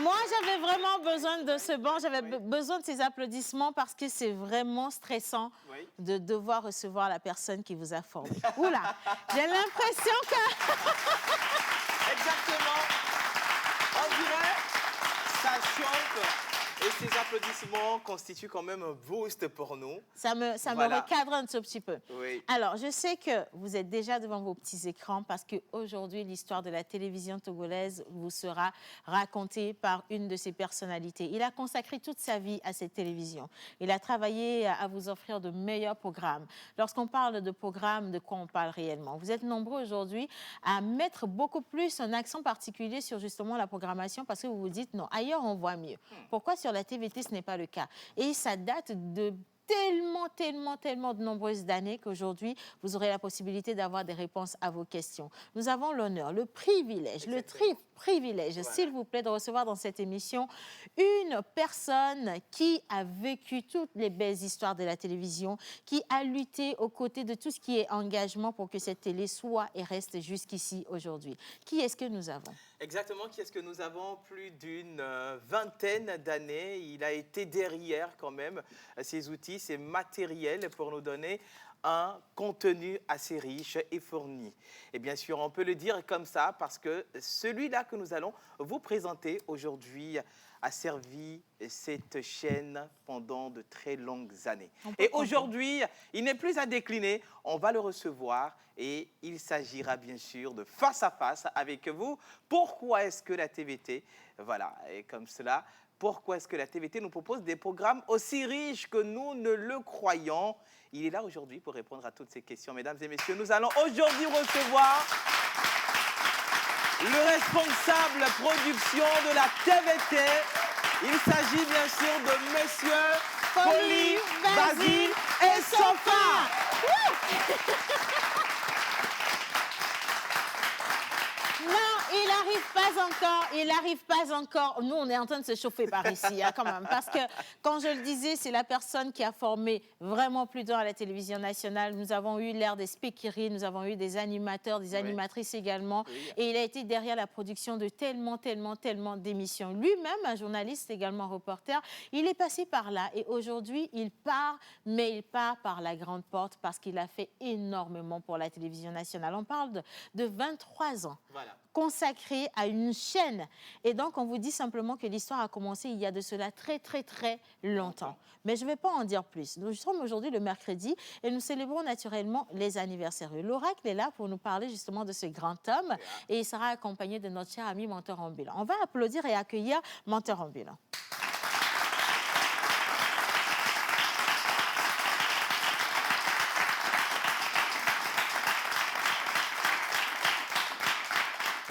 Moi, j'avais vraiment besoin de ce banc, j'avais besoin de ces applaudissements parce que c'est vraiment stressant de devoir recevoir la personne qui vous a formé. Oula, j'ai l'impression que... Exactement. On dirait, ça chauffe. Et ces applaudissements constituent quand même un boost pour nous. Ça me recadre un tout petit peu. Oui. Alors, je sais que vous êtes déjà devant vos petits écrans parce qu'aujourd'hui, l'histoire de la télévision togolaise vous sera racontée par une de ses personnalités. Il a consacré toute sa vie à cette télévision. Il a travaillé à vous offrir de meilleurs programmes. Lorsqu'on parle de programmes, de quoi on parle réellement? Vous êtes nombreux aujourd'hui à mettre beaucoup plus un accent particulier sur justement la programmation parce que vous vous dites non, ailleurs on voit mieux. Pourquoi sur la TVT ce n'est pas le cas? Et ça date de tellement de nombreuses années qu'aujourd'hui, vous aurez la possibilité d'avoir des réponses à vos questions. Nous avons l'honneur, le privilège, privilège, s'il vous plaît, de recevoir dans cette émission une personne qui a vécu toutes les belles histoires de la télévision, qui a lutté aux côtés de tout ce qui est engagement pour que cette télé soit et reste jusqu'ici aujourd'hui. Qui est-ce que nous avons? Exactement, qui est-ce que nous avons? Plus d'une vingtaine d'années. Il a été derrière quand même ces outils, ces matériels pour nous donner un contenu assez riche et fourni. Et bien sûr, on peut le dire comme ça parce que celui-là que nous allons vous présenter aujourd'hui a servi cette chaîne pendant de très longues années. Et aujourd'hui, il n'est plus à décliner, on va le recevoir et il s'agira bien sûr de face à face avec vous. Pourquoi est-ce que la TVT, voilà, et comme cela, pourquoi est-ce que la TVT nous propose des programmes aussi riches que nous ne le croyons? Il est là aujourd'hui pour répondre à toutes ces questions. Mesdames et messieurs, nous allons aujourd'hui recevoir le responsable production de la TVT. Il s'agit bien sûr de messieurs Folly, Basile et Sofa. Non, il n'arrive pas encore. Nous, on est en train de se chauffer par ici, hein, quand même. Parce que, quand je le disais, c'est la personne qui a formé vraiment plus d'un à la télévision nationale. Nous avons eu l'ère des speakeries, nous avons eu des animateurs, des animatrices également. Oui. Et il a été derrière la production de tellement d'émissions. Lui-même, un journaliste, également reporter, il est passé par là. Et aujourd'hui, il part, mais il part par la grande porte parce qu'il a fait énormément pour la télévision nationale. On parle de 23 ans. Voilà. Consacré à une chaîne. Et donc, on vous dit simplement que l'histoire a commencé il y a de cela très longtemps. Mais je ne vais pas en dire plus. Nous sommes aujourd'hui le mercredi et nous célébrons naturellement les anniversaires. L'Oracle est là pour nous parler justement de ce grand homme et il sera accompagné de notre cher ami Menteur Ambulant. On va applaudir et accueillir Menteur Ambulant.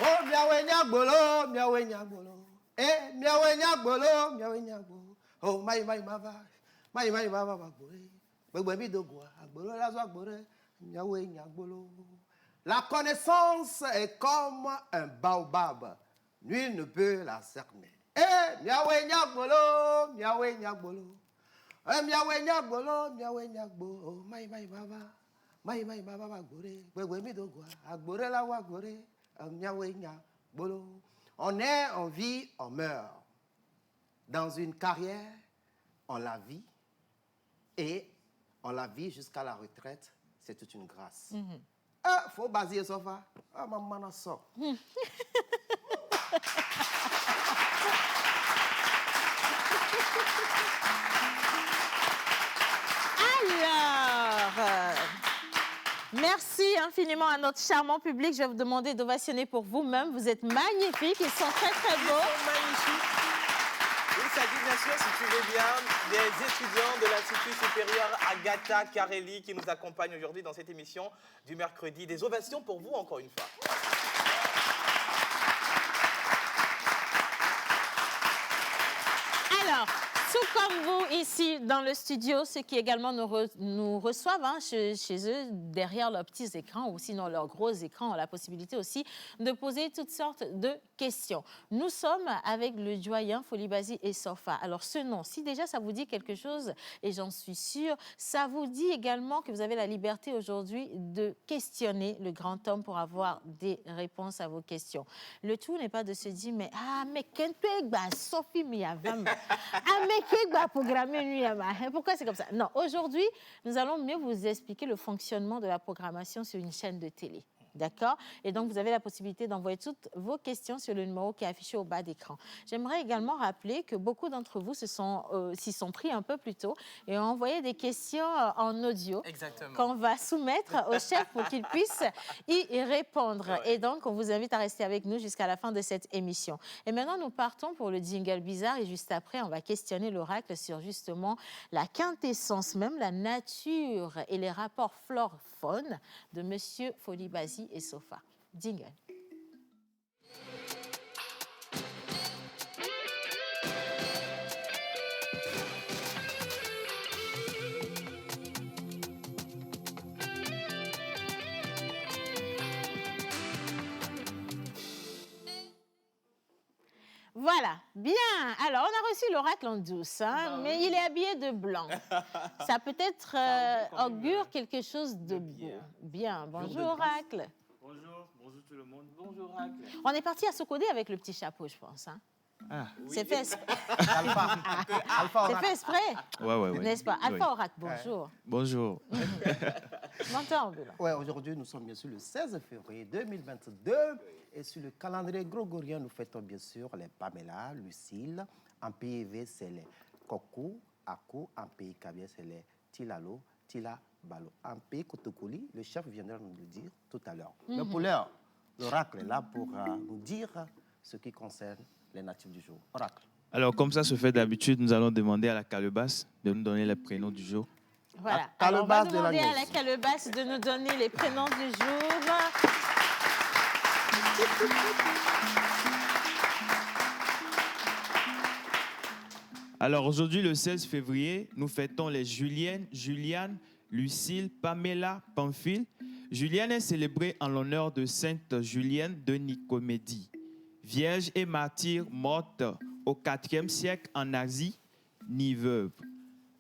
Oh, miawe nyagbolo, miawe nyagbolo. Eh, miawe nyagbolo, miawe nyagbolo. Oh, mai baba bagbore. Gbegbe mi dogwa, agbolo lazo agbore, miawe nyagbolo. La connaissance est comme un baobab. Nul ne peut la cerner. Eh, miawe nyagbolo, miawe nyagbolo. Eh, miawe nyagbolo, miawe nyagbolo. Oh, mai baba bagbore. Gbegbe mi dogwa, agbore lazo agbore. On est, on vit, on meurt. Dans une carrière, on la vit et on la vit jusqu'à la retraite. C'est toute une grâce. Ah, faut baser Sofa. Ah, maman n'a ça. Alors... Merci infiniment à notre charmant public. Je vais vous demander d'ovationner pour vous-même. Vous êtes magnifiques. Ils sont très beaux. Ils sont magnifiques. Il s'agit bien sûr, si tu veux bien, des étudiants de l'Institut supérieur Agatha Carelli qui nous accompagnent aujourd'hui dans cette émission du mercredi. Des ovations pour vous encore une fois. Alors, tout comme vous ici dans le studio, ceux qui également nous reçoivent chez eux, derrière leurs petits écrans ou sinon leurs gros écrans, ont la possibilité aussi de poser toutes sortes de questions. Nous sommes avec le doyen Folibasi et Sofa. Alors ce nom, si déjà ça vous dit quelque chose, et j'en suis sûre, ça vous dit également que vous avez la liberté aujourd'hui de questionner le grand homme pour avoir des réponses à vos questions. Le tout n'est pas de se dire, mais Sophie pourquoi c'est comme ça? Non, aujourd'hui, nous allons mieux vous expliquer le fonctionnement de la programmation sur une chaîne de télé. D'accord? Et donc, vous avez la possibilité d'envoyer toutes vos questions sur le numéro qui est affiché au bas d'écran. J'aimerais également rappeler que beaucoup d'entre vous s'y sont pris un peu plus tôt et ont envoyé des questions en audio qu'on va soumettre au chef pour qu'il puisse y répondre. Ouais. Et donc, on vous invite à rester avec nous jusqu'à la fin de cette émission. Et maintenant, nous partons pour le jingle bizarre et juste après, on va questionner l'oracle sur justement la quintessence, même la nature et les rapports flore-faune de Monsieur Folibasi et Sofa. Jingle. Voilà, bien. Alors, on a reçu l'oracle en douce, mais il est habillé de blanc. Ça peut-être augure quelque chose de beau. Bien, bonjour oracle. Bonjour tout le monde. Bonjour oracle. On est parti à Socodé avec le petit chapeau, je pense. Ah, oui. C'est fait exprès. Alpha C'est fait exprès. Ouais. N'est-ce pas? Alpha oracle, bonjour. Bonjour. Je m'entends, là. Ouais, aujourd'hui, nous sommes bien sûr le 16 février 2022. Et sur le calendrier grégorien, nous fêtons bien sûr les Pamela, Lucille. En pays V, c'est les Koku, Aku. En pays Kabia, c'est les Tilalo, Tila, Balo. En pays Kotokoli, le chef viendra nous le dire tout à l'heure. Mais pour l'heure, l'oracle est là pour nous dire ce qui concerne les natifs du jour. Oracle. Alors, comme ça se fait d'habitude, nous allons demander à la calebasse de nous donner les prénoms du jour. Voilà. Alors, on va demander à la calebasse de nous donner les prénoms du jour. Alors, aujourd'hui, le 16 février, nous fêtons les Julienne, Juliane, Lucille, Pamela, Pamphile. Julienne est célébrée en l'honneur de Sainte Julienne de Nicomédie, vierge et martyre morte au IVe siècle en Asie, ni veuve.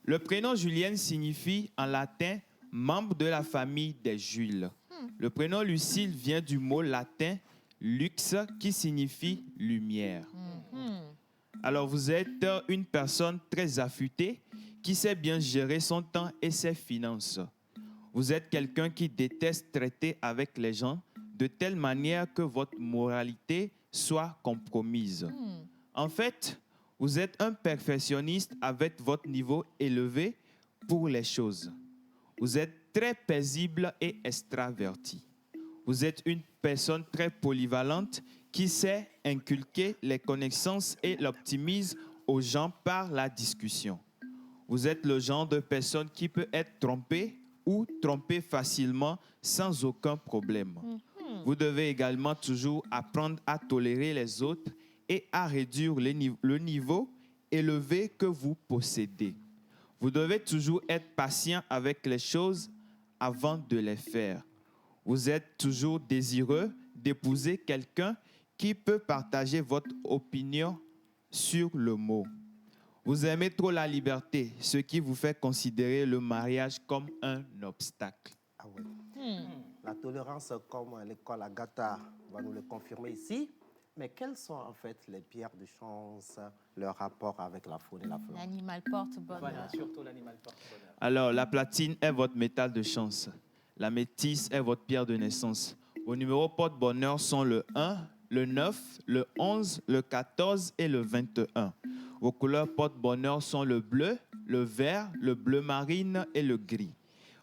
Le prénom Julienne signifie en latin « membre de la famille des Jules ». Le prénom Lucille vient du mot latin « lux » qui signifie « lumière ». Alors, vous êtes une personne très affûtée qui sait bien gérer son temps et ses finances. Vous êtes quelqu'un qui déteste traiter avec les gens de telle manière que votre moralité soit compromise. En fait, vous êtes un perfectionniste avec votre niveau élevé pour les choses. Vous êtes très paisible et extraverti. Vous êtes une personne très polyvalente qui sait inculquer les connaissances et l'optimise aux gens par la discussion. Vous êtes le genre de personne qui peut être trompée ou trompée facilement sans aucun problème. Vous devez également toujours apprendre à tolérer les autres et à réduire le niveau élevé que vous possédez. Vous devez toujours être patient avec les choses avant de les faire. Vous êtes toujours désireux d'épouser quelqu'un qui peut partager votre opinion sur le mot. Vous aimez trop la liberté, ce qui vous fait considérer le mariage comme un obstacle. Ah ouais. La tolérance, comme l'école Agatha va nous le confirmer ici. Mais quelles sont en fait les pierres de chance, leur rapport avec la faune et la flore? L'animal porte-bonheur. Voilà, surtout l'animal porte-bonheur. Alors, la platine est votre métal de chance. La métisse est votre pierre de naissance. Vos numéros porte-bonheur sont le 1, le 9, le 11, le 14 et le 21. Vos couleurs porte-bonheur sont le bleu, le vert, le bleu marine et le gris.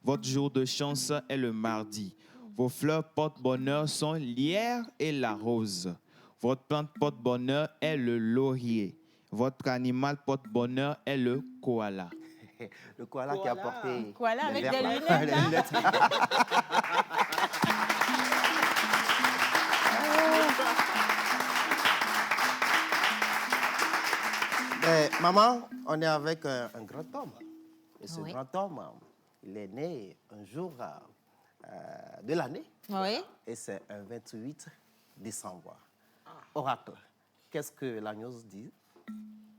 Votre jour de chance est le mardi. Vos fleurs porte-bonheur sont l'hyère et la rose. Votre plante porte-bonheur est le laurier. Votre animal porte-bonheur est le koala. Le koala qui a porté... Koala avec des lunettes, Les lunettes. Mais, maman, on est avec un grand homme. Et ce Oui. grand homme, il est né un jour de l'année. Oui. Et c'est un 28 décembre. Oracle, qu'est-ce que la news dit?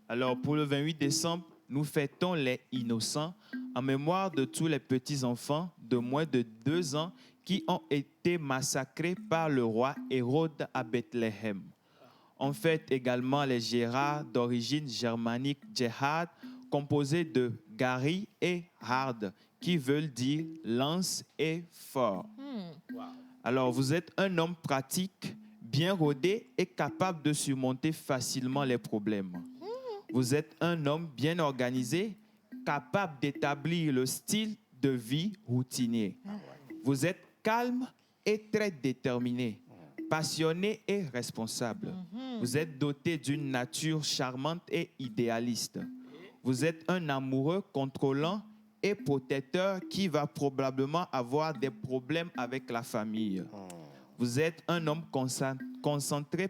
Alors, pour le 28 décembre, nous fêtons les innocents en mémoire de tous les petits-enfants de moins de 2 ans qui ont été massacrés par le roi Hérode à Bethléem. On fête également les Gérards d'origine germanique Gerhard, composés de Gary et Hard, qui veulent dire lance et fort. Alors, vous êtes un homme pratique, bien rodé et capable de surmonter facilement les problèmes. Vous êtes un homme bien organisé, capable d'établir le style de vie routinier. Vous êtes calme et très déterminé, passionné et responsable. Vous êtes doté d'une nature charmante et idéaliste. Vous êtes un amoureux contrôlant et protecteur qui va probablement avoir des problèmes avec la famille. Vous êtes un homme concentré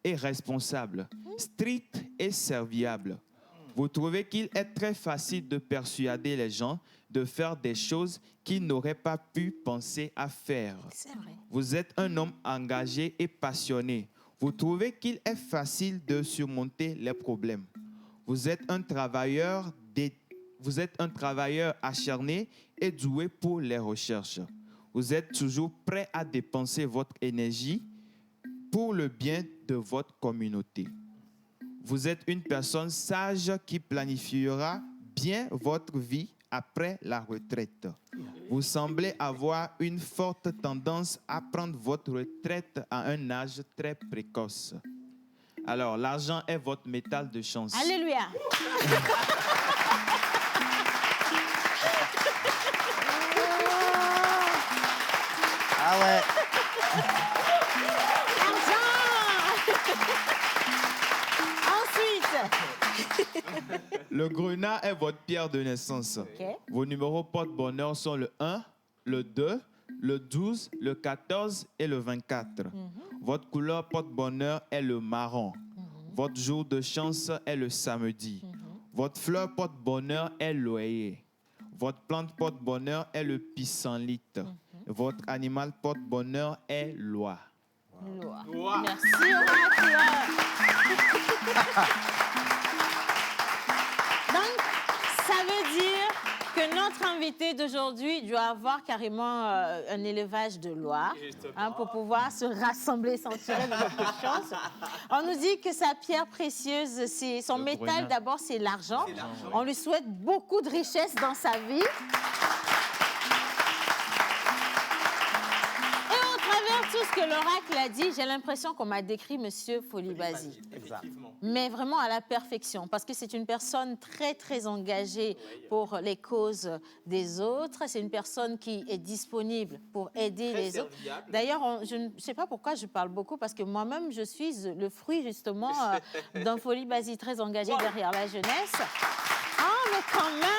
et responsable, strict et serviable. Vous trouvez qu'il est très facile de persuader les gens de faire des choses qu'ils n'auraient pas pu penser à faire. C'est vrai. Vous êtes un homme engagé et passionné. Vous trouvez qu'il est facile de surmonter les problèmes. Vous êtes un travailleur acharné et doué pour les recherches. Vous êtes toujours prêt à dépenser votre énergie pour le bien de votre communauté. Vous êtes une personne sage qui planifiera bien votre vie après la retraite. Vous semblez avoir une forte tendance à prendre votre retraite à un âge très précoce. Alors, l'argent est votre métal de chance. Alléluia. Ah ouais. Ensuite, Le grenat est votre pierre de naissance. OK. Vos numéros porte-bonheur sont le 1, le 2, le 12, le 14 et le 24. Votre couleur porte-bonheur est le marron. Votre jour de chance est le samedi. Votre fleur porte-bonheur est l'oeillet. Votre plante porte-bonheur est le pissenlit. Votre animal porte-bonheur est l'oie. Loi. Loi. Merci, Oracle. Donc, ça veut dire que notre invité d'aujourd'hui doit avoir carrément un élevage de lois pour pouvoir se rassembler sans tirer de notre chance. On nous dit que sa pierre précieuse, c'est son Le métal grenat. d'abord, c'est l'argent. C'est l'argent. On lui souhaite beaucoup de richesse dans sa vie. Et au travers tout ce que l'oracle a dit, j'ai l'impression qu'on m'a décrit Monsieur Folibasi. Effectivement. Mais vraiment à la perfection, parce que c'est une personne très, très engagée pour les causes des autres. C'est une personne qui est disponible pour aider Très les autres. serviable. D'ailleurs, je ne sais pas pourquoi je parle beaucoup, parce que moi-même, je suis le fruit, justement, d'un Folibasi très engagé derrière la jeunesse. Ah, mais quand même!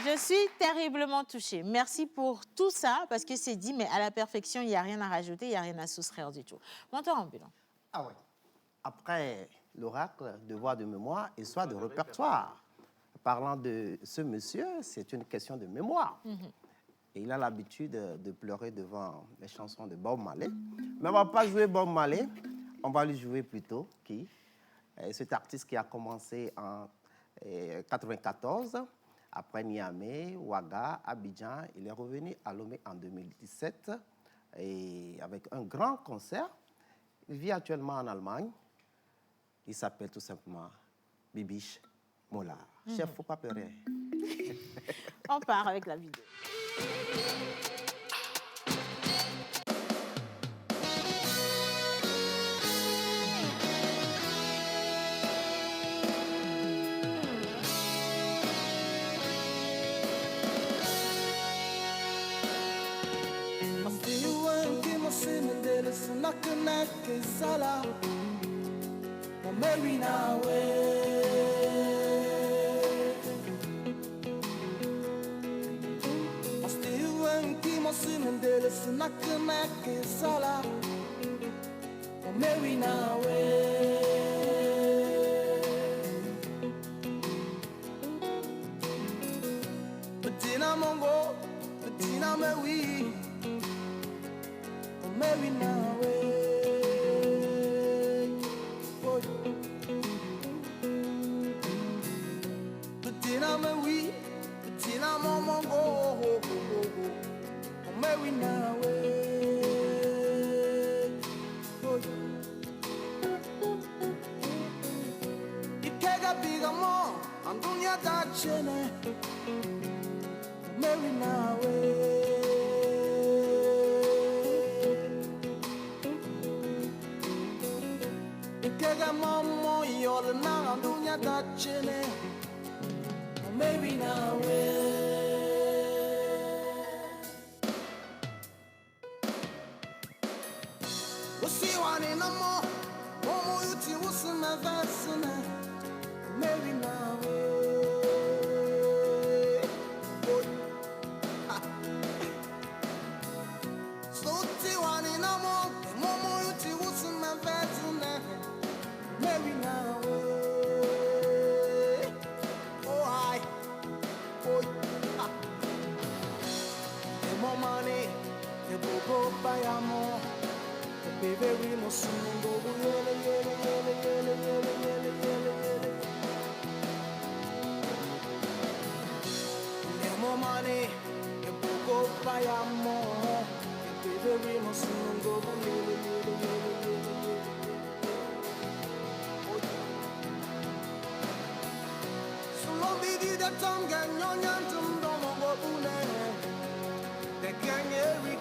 Je suis terriblement touchée. Merci pour tout ça, parce que c'est dit, mais à la perfection, il n'y a rien à rajouter, il n'y a rien à soustraire du tout. Monteur ambulant. Ah ouais. Après l'oracle, devoir de mémoire et soit de répertoire. Parlant de ce monsieur, c'est une question de mémoire. Et il a l'habitude de pleurer devant les chansons de Bob Marley. Mais on ne va pas jouer Bob Marley, on va lui jouer plutôt qui? Cet artiste qui a commencé en 1994. Après Niamey, Ouaga, Abidjan, il est revenu à Lomé en 2017 et avec un grand concert. Il vit actuellement en Allemagne. Il s'appelle tout simplement Bibiche Mollard. Chef, faut pas pleurer. On part avec la vidéo. Sala, Mary nawe. mosimundele sinakanake sala omewi nawe Betina mongo betina mewi omewi nawe Betina mewi betina mongo omewi nawe Ikega biga mo andunya dachene Mary nawe Ikega momo yole na andunya dachene Mary nawe Usiwani namo Momo yuti usuma vasuna Mary nawe Sotiwani namo Momo yuti usuma vasuna Mary nawe Oh I Oh ah Emo money Ebo bayamo Baby, no sungo, yele, yele, yele, yele, yele, yele, yele, yele. Nemo money, the poco payamo. Baby, no sungo, yele, yele, yele, yele, yele. So long did the tongue and yon yantum don't go une. The gang every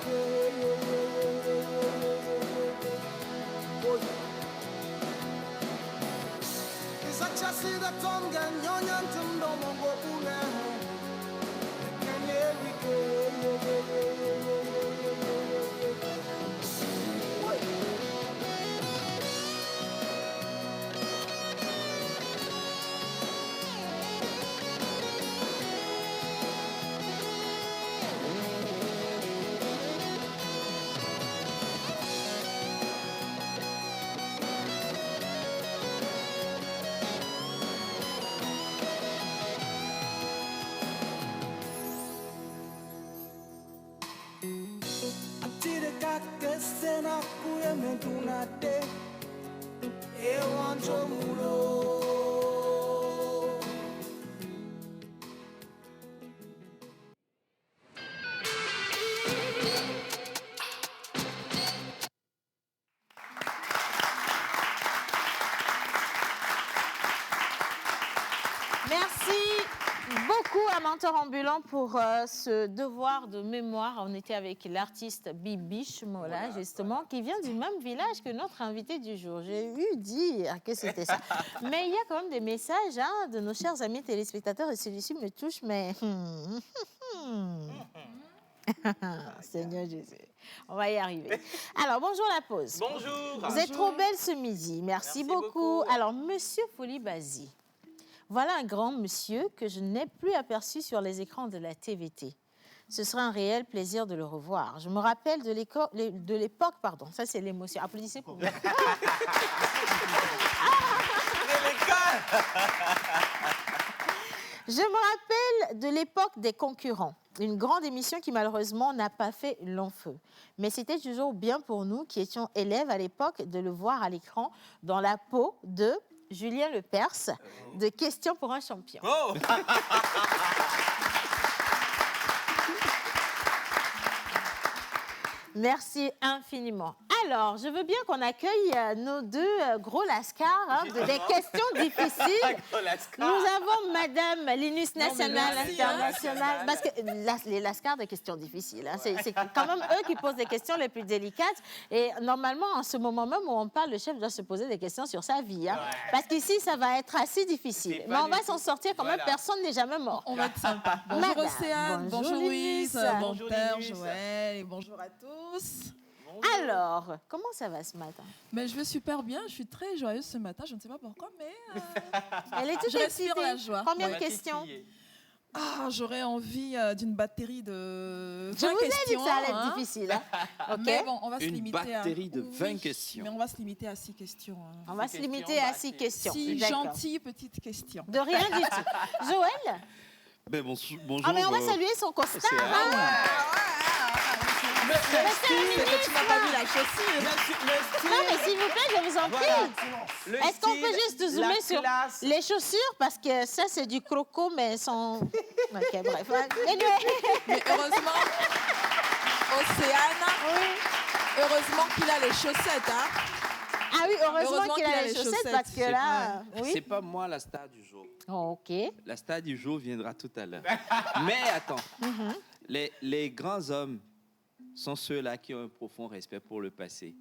Chassis the tongue and yon yantum don't go une. Can Sena kuye mentunate ewanjo mulo Merci beaucoup à Mentor Ambulant pour ce devoir de mémoire. On était avec l'artiste Bibiche Mola, justement, qui vient du même village que notre invité du jour. J'ai eu dire que c'était ça. Mais il y a quand même des messages de nos chers amis téléspectateurs et celui-ci me touche, mais... Seigneur Jésus, on va y arriver. Alors, bonjour la pause. Bonjour. Vous êtes trop belle ce midi. Merci beaucoup. beaucoup. Alors, monsieur Folibazi. Voilà un grand monsieur que je n'ai plus aperçu sur les écrans de la TVT. Ce sera un réel plaisir de le revoir. Je me rappelle de l'époque, pardon, ça c'est l'émotion. Applaudissez pour moi. Je me rappelle de l'époque des concurrents. Une grande émission qui malheureusement n'a pas fait long feu. Mais c'était toujours bien pour nous qui étions élèves à l'époque de le voir à l'écran dans la peau de Julien Lepers, de Questions pour un champion. Oh. Merci infiniment. Alors, je veux bien qu'on accueille nos deux gros lascars des questions difficiles. Nous avons Madame Linus National International, parce que les lascars des questions difficiles, hein, c'est quand même eux qui posent des questions les plus délicates. Et normalement, en ce moment même où on parle, le chef doit se poser des questions sur sa vie. Hein, parce qu'ici, ça va être assez difficile. Mais on va s'en sortir quand même, personne n'est jamais mort. On va être sympa. Bonjour Madame, Océane, bonjour Linus. Louise, Bonjour Père, Linus. Joël et bonjour à tous. Alors, comment ça va ce matin? Mais je vais super bien, je suis très joyeuse ce matin, je ne sais pas pourquoi, mais Elle est toute je respire excitée. la joie. Combien Ouais. de questions? J'aurais envie d'une batterie de 20 Je vous ai dit questions. que ça allait hein. être difficile. Hein. OK? Mais bon, on va se Une limiter batterie de 20 Oui, questions. Mais on va se limiter à 6 questions. hein. On va se limiter à 6 questions. 6 D'accord. gentilles petites questions. De rien du tout. Joël? Bonjour. Ah, mais on va saluer son costard. Hein? C'est que tu n'as pas vu la chaussure. Non, mais s'il vous plaît, je vous en prie. Est-ce qu'on peut juste zoomer sur les chaussures? Parce que ça, c'est du croco, mais elles sont... OK, bref. Mais heureusement, Océane, heureusement qu'il a les chaussettes. Hein. Ah oui, heureusement qu'il a les chaussettes, parce que là... Oui. C'est pas moi la star du jour. Oh, OK. La star du jour viendra tout à l'heure. Mais attends, les grands hommes sont ceux-là qui ont un profond respect pour le passé.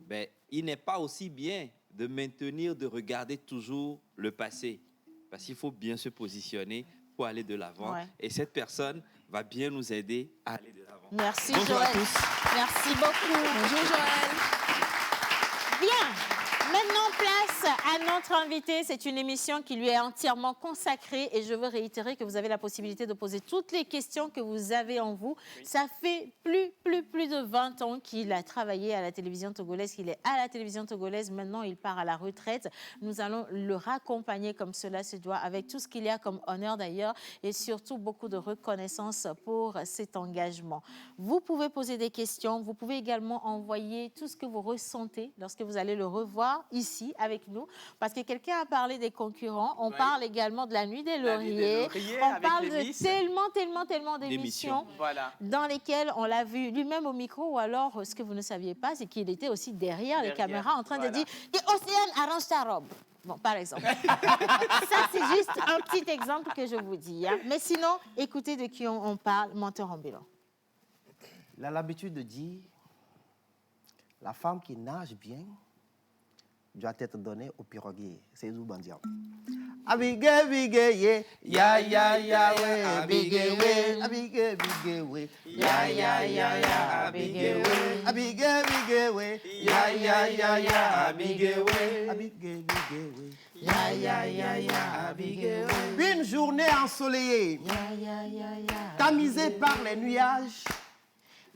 Ben, il n'est pas aussi bien de maintenir, de regarder toujours le passé. Parce qu'il faut bien se positionner pour aller de l'avant. Ouais. Et cette personne va bien nous aider à aller de l'avant. Merci, Bonjour à Joël. tous. Merci beaucoup. Bonjour Joël. Bien. Maintenant, place à notre invité. C'est une émission qui lui est entièrement consacrée et je veux réitérer que vous avez la possibilité de poser toutes les questions que vous avez en vous. Oui. Ça fait plus de 20 ans qu'il a travaillé à la télévision togolaise, qu'il est à la télévision togolaise. Maintenant, il part à la retraite. Nous allons le raccompagner comme cela se doit, avec tout ce qu'il y a comme honneur d'ailleurs et surtout beaucoup de reconnaissance pour cet engagement. Vous pouvez poser des questions. Vous pouvez également envoyer tout ce que vous ressentez lorsque vous allez le revoir ici avec nous, parce que quelqu'un a parlé des concurrents, on parle également de la Nuit des Lauriers, on parle de tellement d'émissions dans lesquelles on l'a vu lui-même au micro, ou alors ce que vous ne saviez pas, c'est qu'il était aussi derrière les caméras en train de dire « Et Océane, arrange ta robe ». Bon, par exemple. Ça, c'est juste un petit exemple que je vous dis. Hein. Mais sinon, écoutez de qui on parle, Menteur ambulant. Il a l'habitude de dire, la femme qui nage bien doit être donnée au piroguier. C'est Zoubandian. Abige, bige, ye, ya, ya, ya, we, bige, we, abige, bige, we, ya, ya, ya, ya, abige, we, abige, bige, we, ya, ya, ya, ya, abige, we, abige, bige, we, ya, ya, ya, ya, abige, we. Une journée ensoleillée, tamisée par les nuages,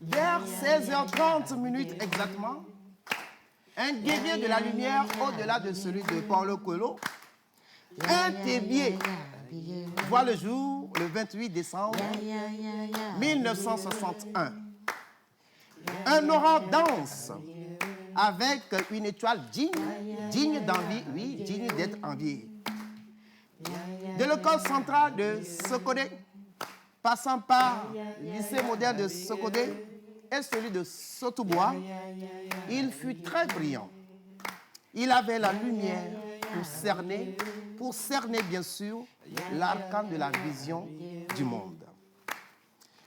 vers 16h30 exactement, un guerrier de la lumière au-delà de celui de Paulo Coelho, un tébier voit le jour le 28 décembre 1961. Un aurore dense avec une étoile digne d'envie, oui, digne d'être enviée. De l'école centrale de Sokodé, passant par le lycée moderne de Sokodé, et celui de Sotobois, il fut très brillant. Il avait la lumière pour cerner bien sûr l'arcane de la vision du monde.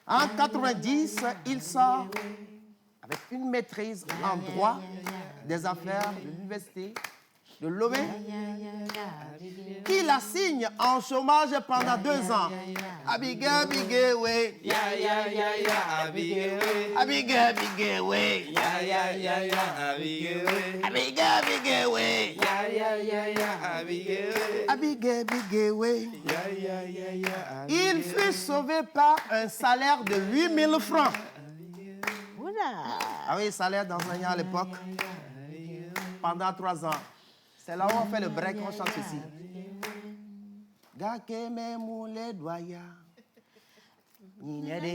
En 90, il sort avec une maîtrise en droit des affaires de l'université de Lomé, qui l'assigne en chômage pendant 2 ans. Abiga, biga, we. Ya, ya, ya, ya, abiga, we. Abiga, biga, we. Ya, ya, ya, ya, abiga, we. Abiga, biga, we. Ya, ya, ya, ya, abiga, we. Abiga, biga, we. Ya, ya, ya, ya. Il fut sauvé par un salaire de 8 000 francs. Oula. Ah oui, salaire d'enseignant à l'époque. Pendant 3 ans. C'est là où on fait le break, on chante ceci. Gake me moule doya. Ninede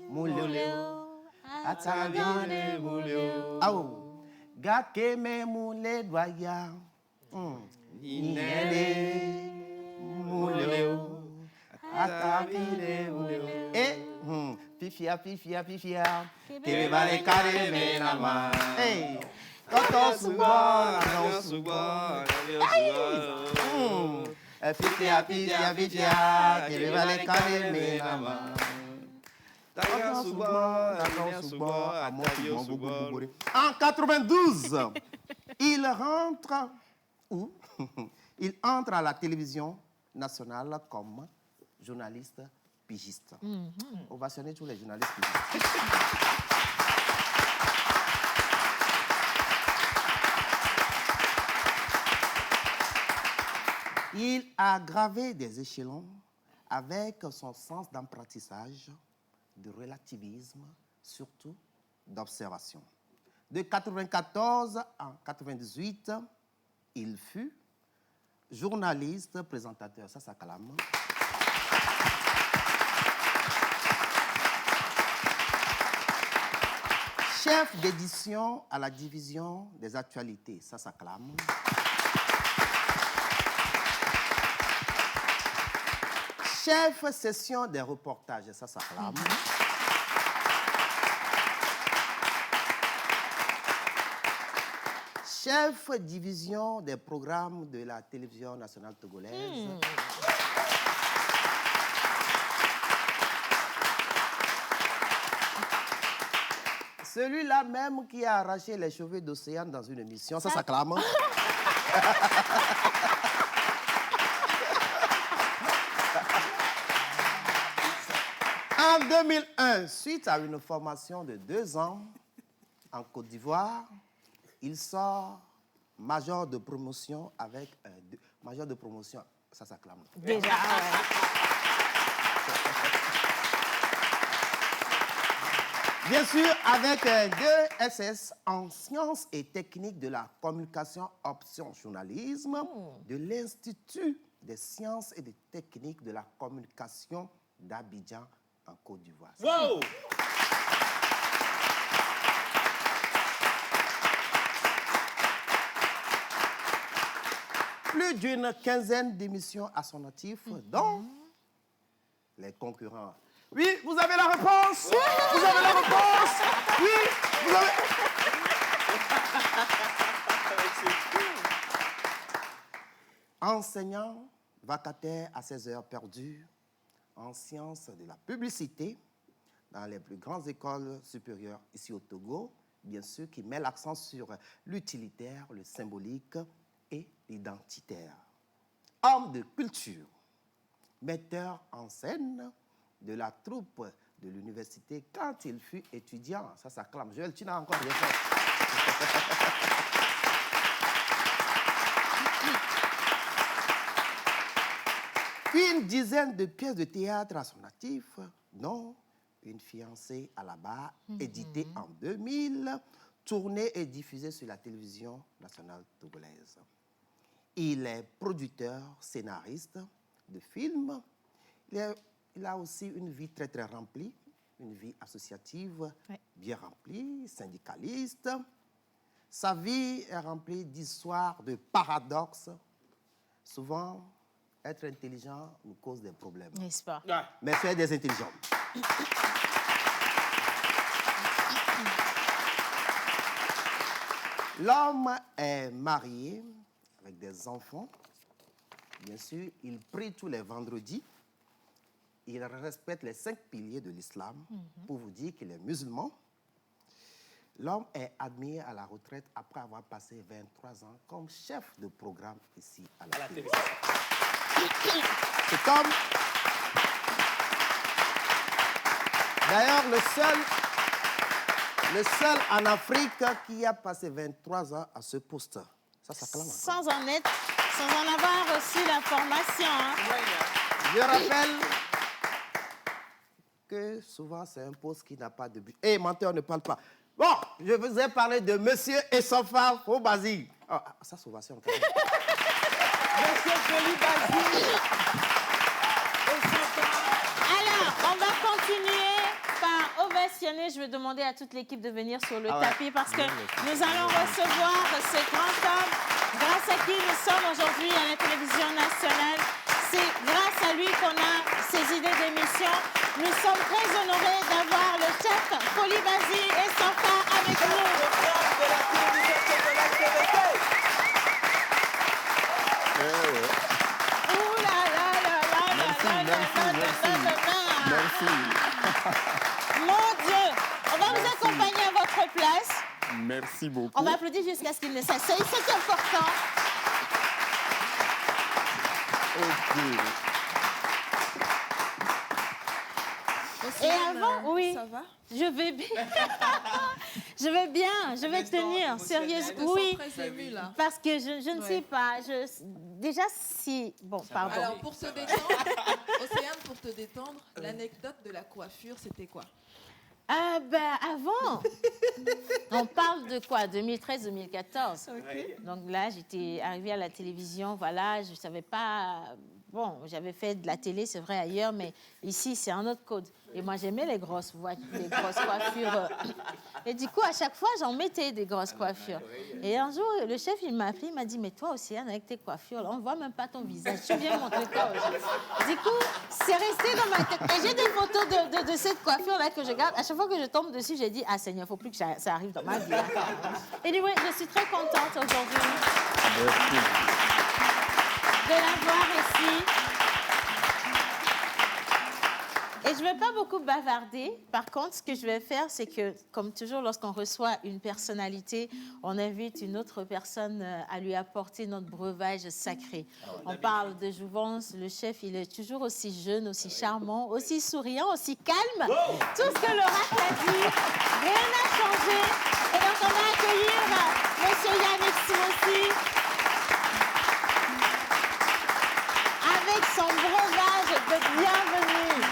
mouleo. Atagane mouleo. Aou. Gake me moule doya. Ninede mouleo. Atagane mouleo. Et pifia, pifia, pifia. Kebe vale kare me la ma. Hey. Toto suba, non suba, fitia, fitia, fitia, qui va les calmer, mais la main. En 92, il rentre où? Il entre à la télévision nationale comme journaliste pigiste. Ovationner tous les journalistes pigistes. Il a gravé des échelons avec son sens d'apprentissage, de relativisme, surtout d'observation. De 1994 à 1998, il fut journaliste, présentateur, ça s'acclame. Chef d'édition à la division des actualités, ça s'acclame. Chef session des reportages, ça s'acclame. Chef division des programmes de la télévision nationale togolaise. Celui-là même qui a arraché les cheveux d'Océane dans une émission, ça s'acclame. En 2001, suite à une formation de 2 ans en Côte d'Ivoire, il sort major de promotion avec major de promotion, ça s'acclame. Déjà, ouais. Bien sûr, avec 2 SS en sciences et techniques de la communication option journalisme de l'Institut des sciences et des techniques de la communication d'Abidjan en Côte d'Ivoire. Wow! Plus d'une quinzaine d'émissions à son actif, dont les concurrents. Oui, vous avez la réponse. Vous avez la réponse. Oui, vous avez... Enseignant, vacataire à ses heures perdues en sciences de la publicité dans les plus grandes écoles supérieures ici au Togo, bien sûr, qui met l'accent sur l'utilitaire, le symbolique et l'identitaire. Homme de culture, metteur en scène de la troupe de l'université quand il fut étudiant. Ça s'acclame. Joël, tu n'as encore rien fait. Une dizaine de pièces de théâtre à son actif, dont Une fiancée à la barre, édité en 2000, tournée et diffusée sur la télévision nationale togolaise. Il est producteur, scénariste de films. Il a aussi une vie très, très remplie, une vie associative bien remplie, syndicaliste. Sa vie est remplie d'histoires, de paradoxes. Souvent, être intelligent nous cause des problèmes. N'est-ce pas? Mais soyez des intelligents. L'homme est marié avec des enfants. Bien sûr, il prie tous les vendredis. Il respecte les 5 piliers de l'islam pour vous dire qu'il est musulman. L'homme est admis à la retraite après avoir passé 23 ans comme chef de programme ici à la télévision. Cet homme, d'ailleurs, le seul en Afrique qui a passé 23 ans à ce poste. Ça s'acclame encore. Sans en avoir reçu la formation. Hein. Je rappelle que souvent c'est un poste qui n'a pas de but. Et menteur ne parle pas. Bon, je vous ai parlé de Monsieur Essofa Fobazi. Ah, ça, souvent, c'est encore. Monsieur Fobazi. Alors, on va continuer par ovationner. Je vais demander à toute l'équipe de venir sur le tapis parce que nous allons recevoir ce grand homme grâce à qui nous sommes aujourd'hui à la télévision nationale. C'est grâce à lui qu'on a ces idées d'émission. Nous sommes très honorés d'avoir le chef Coulibaly Essofa avec nous. Ouh là là là là là là là. Merci. Mon Dieu, on va vous accompagner à votre place. Merci beaucoup. On va applaudir jusqu'à ce qu'il ne s'asseye, c'est important. Ok. Et avant, oui, Ça va? je vais bien. Je vais bien, je vais instant tenir, émotionnel. sérieusement. Oui, Très ému, là. parce que je ne Ouais. sais pas. Déjà, si... Bon, pardon. Alors, pour te détendre, Océane, pour te détendre, l'anecdote de la coiffure, c'était quoi? Ah ben, avant, on parle de quoi? 2013-2014. Donc là, j'étais arrivée à la télévision, voilà, je ne savais pas... Bon, j'avais fait de la télé, c'est vrai, ailleurs, mais ici, c'est un autre code. Et moi, j'aimais les grosses coiffures. Et du coup, à chaque fois, j'en mettais des grosses coiffures. Et un jour, le chef, il m'a appelé, il m'a dit, mais toi, Océane, avec tes coiffures, là, on ne voit même pas ton visage. Tu viens montrer quoi aux gens? Du coup, c'est resté dans ma tête. Et j'ai des photos de cette coiffure-là que je garde. À chaque fois que je tombe dessus, j'ai dit, ah Seigneur, il ne faut plus que ça arrive dans ma vie. Et oui, je suis très contente aujourd'hui de la voir ici. Et je ne vais pas beaucoup bavarder. Par contre, ce que je vais faire, c'est que, comme toujours, lorsqu'on reçoit une personnalité, on invite une autre personne à lui apporter notre breuvage sacré. On parle de Jouvence. Le chef, il est toujours aussi jeune, aussi charmant, aussi souriant, aussi calme. Tout ce que l'oracle a dit, rien n'a changé. Et donc, on va accueillir M. Yannick Simossi avec son breuvage de bienvenue.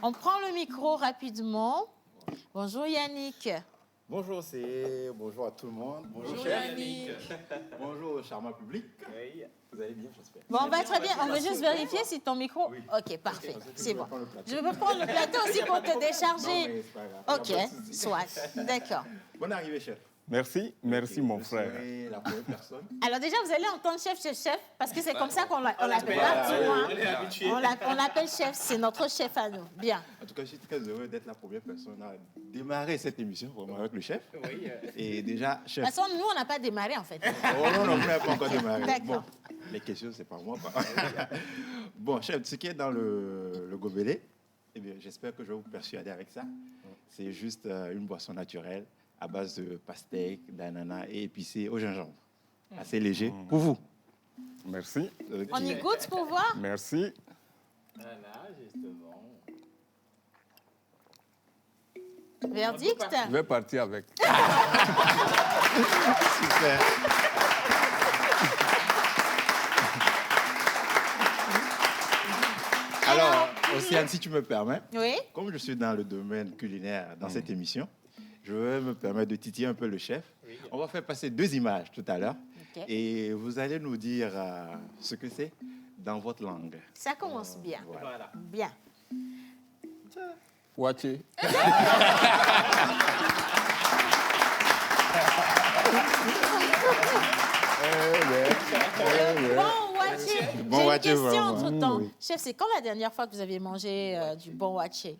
On prend le micro rapidement. Bonjour Yannick. Bonjour bonjour à tout le monde. Bonjour Yannick. Bonjour au charmant public. Vous allez bien, j'espère. Bon, on va très bien. On veut juste vérifier si ton micro... Ok, parfait. C'est bon. Je peux prendre le plateau aussi pour te décharger. Non, mais c'est pas grave. Ok, soit. D'accord. Bonne arrivée, chef. Merci, merci mon frère. Vous serez la première personne. Alors déjà, vous allez entendre chef, parce que c'est comme ça qu'on l'appelle Voilà, partout. on est Hein. habitué. On l'appelle chef, c'est notre chef à nous. Bien. En tout cas, je suis très heureux d'être la première personne à démarrer cette émission vraiment avec le chef. Oui, Et déjà, De chef. toute façon, nous, on n'a pas démarré en fait. Oh non, non, vous n'avez pas encore démarré. D'accord. Bon, les questions, c'est pas moi. Bon, chef, ce qui est dans le gobelet, eh bien, j'espère que je vais vous persuader avec ça. C'est juste une boisson naturelle à base de pastèque, d'ananas et épicé au gingembre. Assez léger pour vous. Merci, On y goûte pour voir. merci. Voilà, justement. Verdict. Je vais partir avec. Super. Alors, Océane, si tu me permets, Oui. comme je suis dans le domaine culinaire dans cette émission, je vais me permettre de titiller un peu le chef. On va faire passer 2 images tout à l'heure. Ok. Et vous allez nous dire ce que c'est dans votre langue. Ça commence bien. Voilà. Bien. Waché. Bon watché. Bon J'ai une watché, question vraiment. entre-temps. Oui. Chef, c'est quand la dernière fois que vous aviez mangé du bon watché?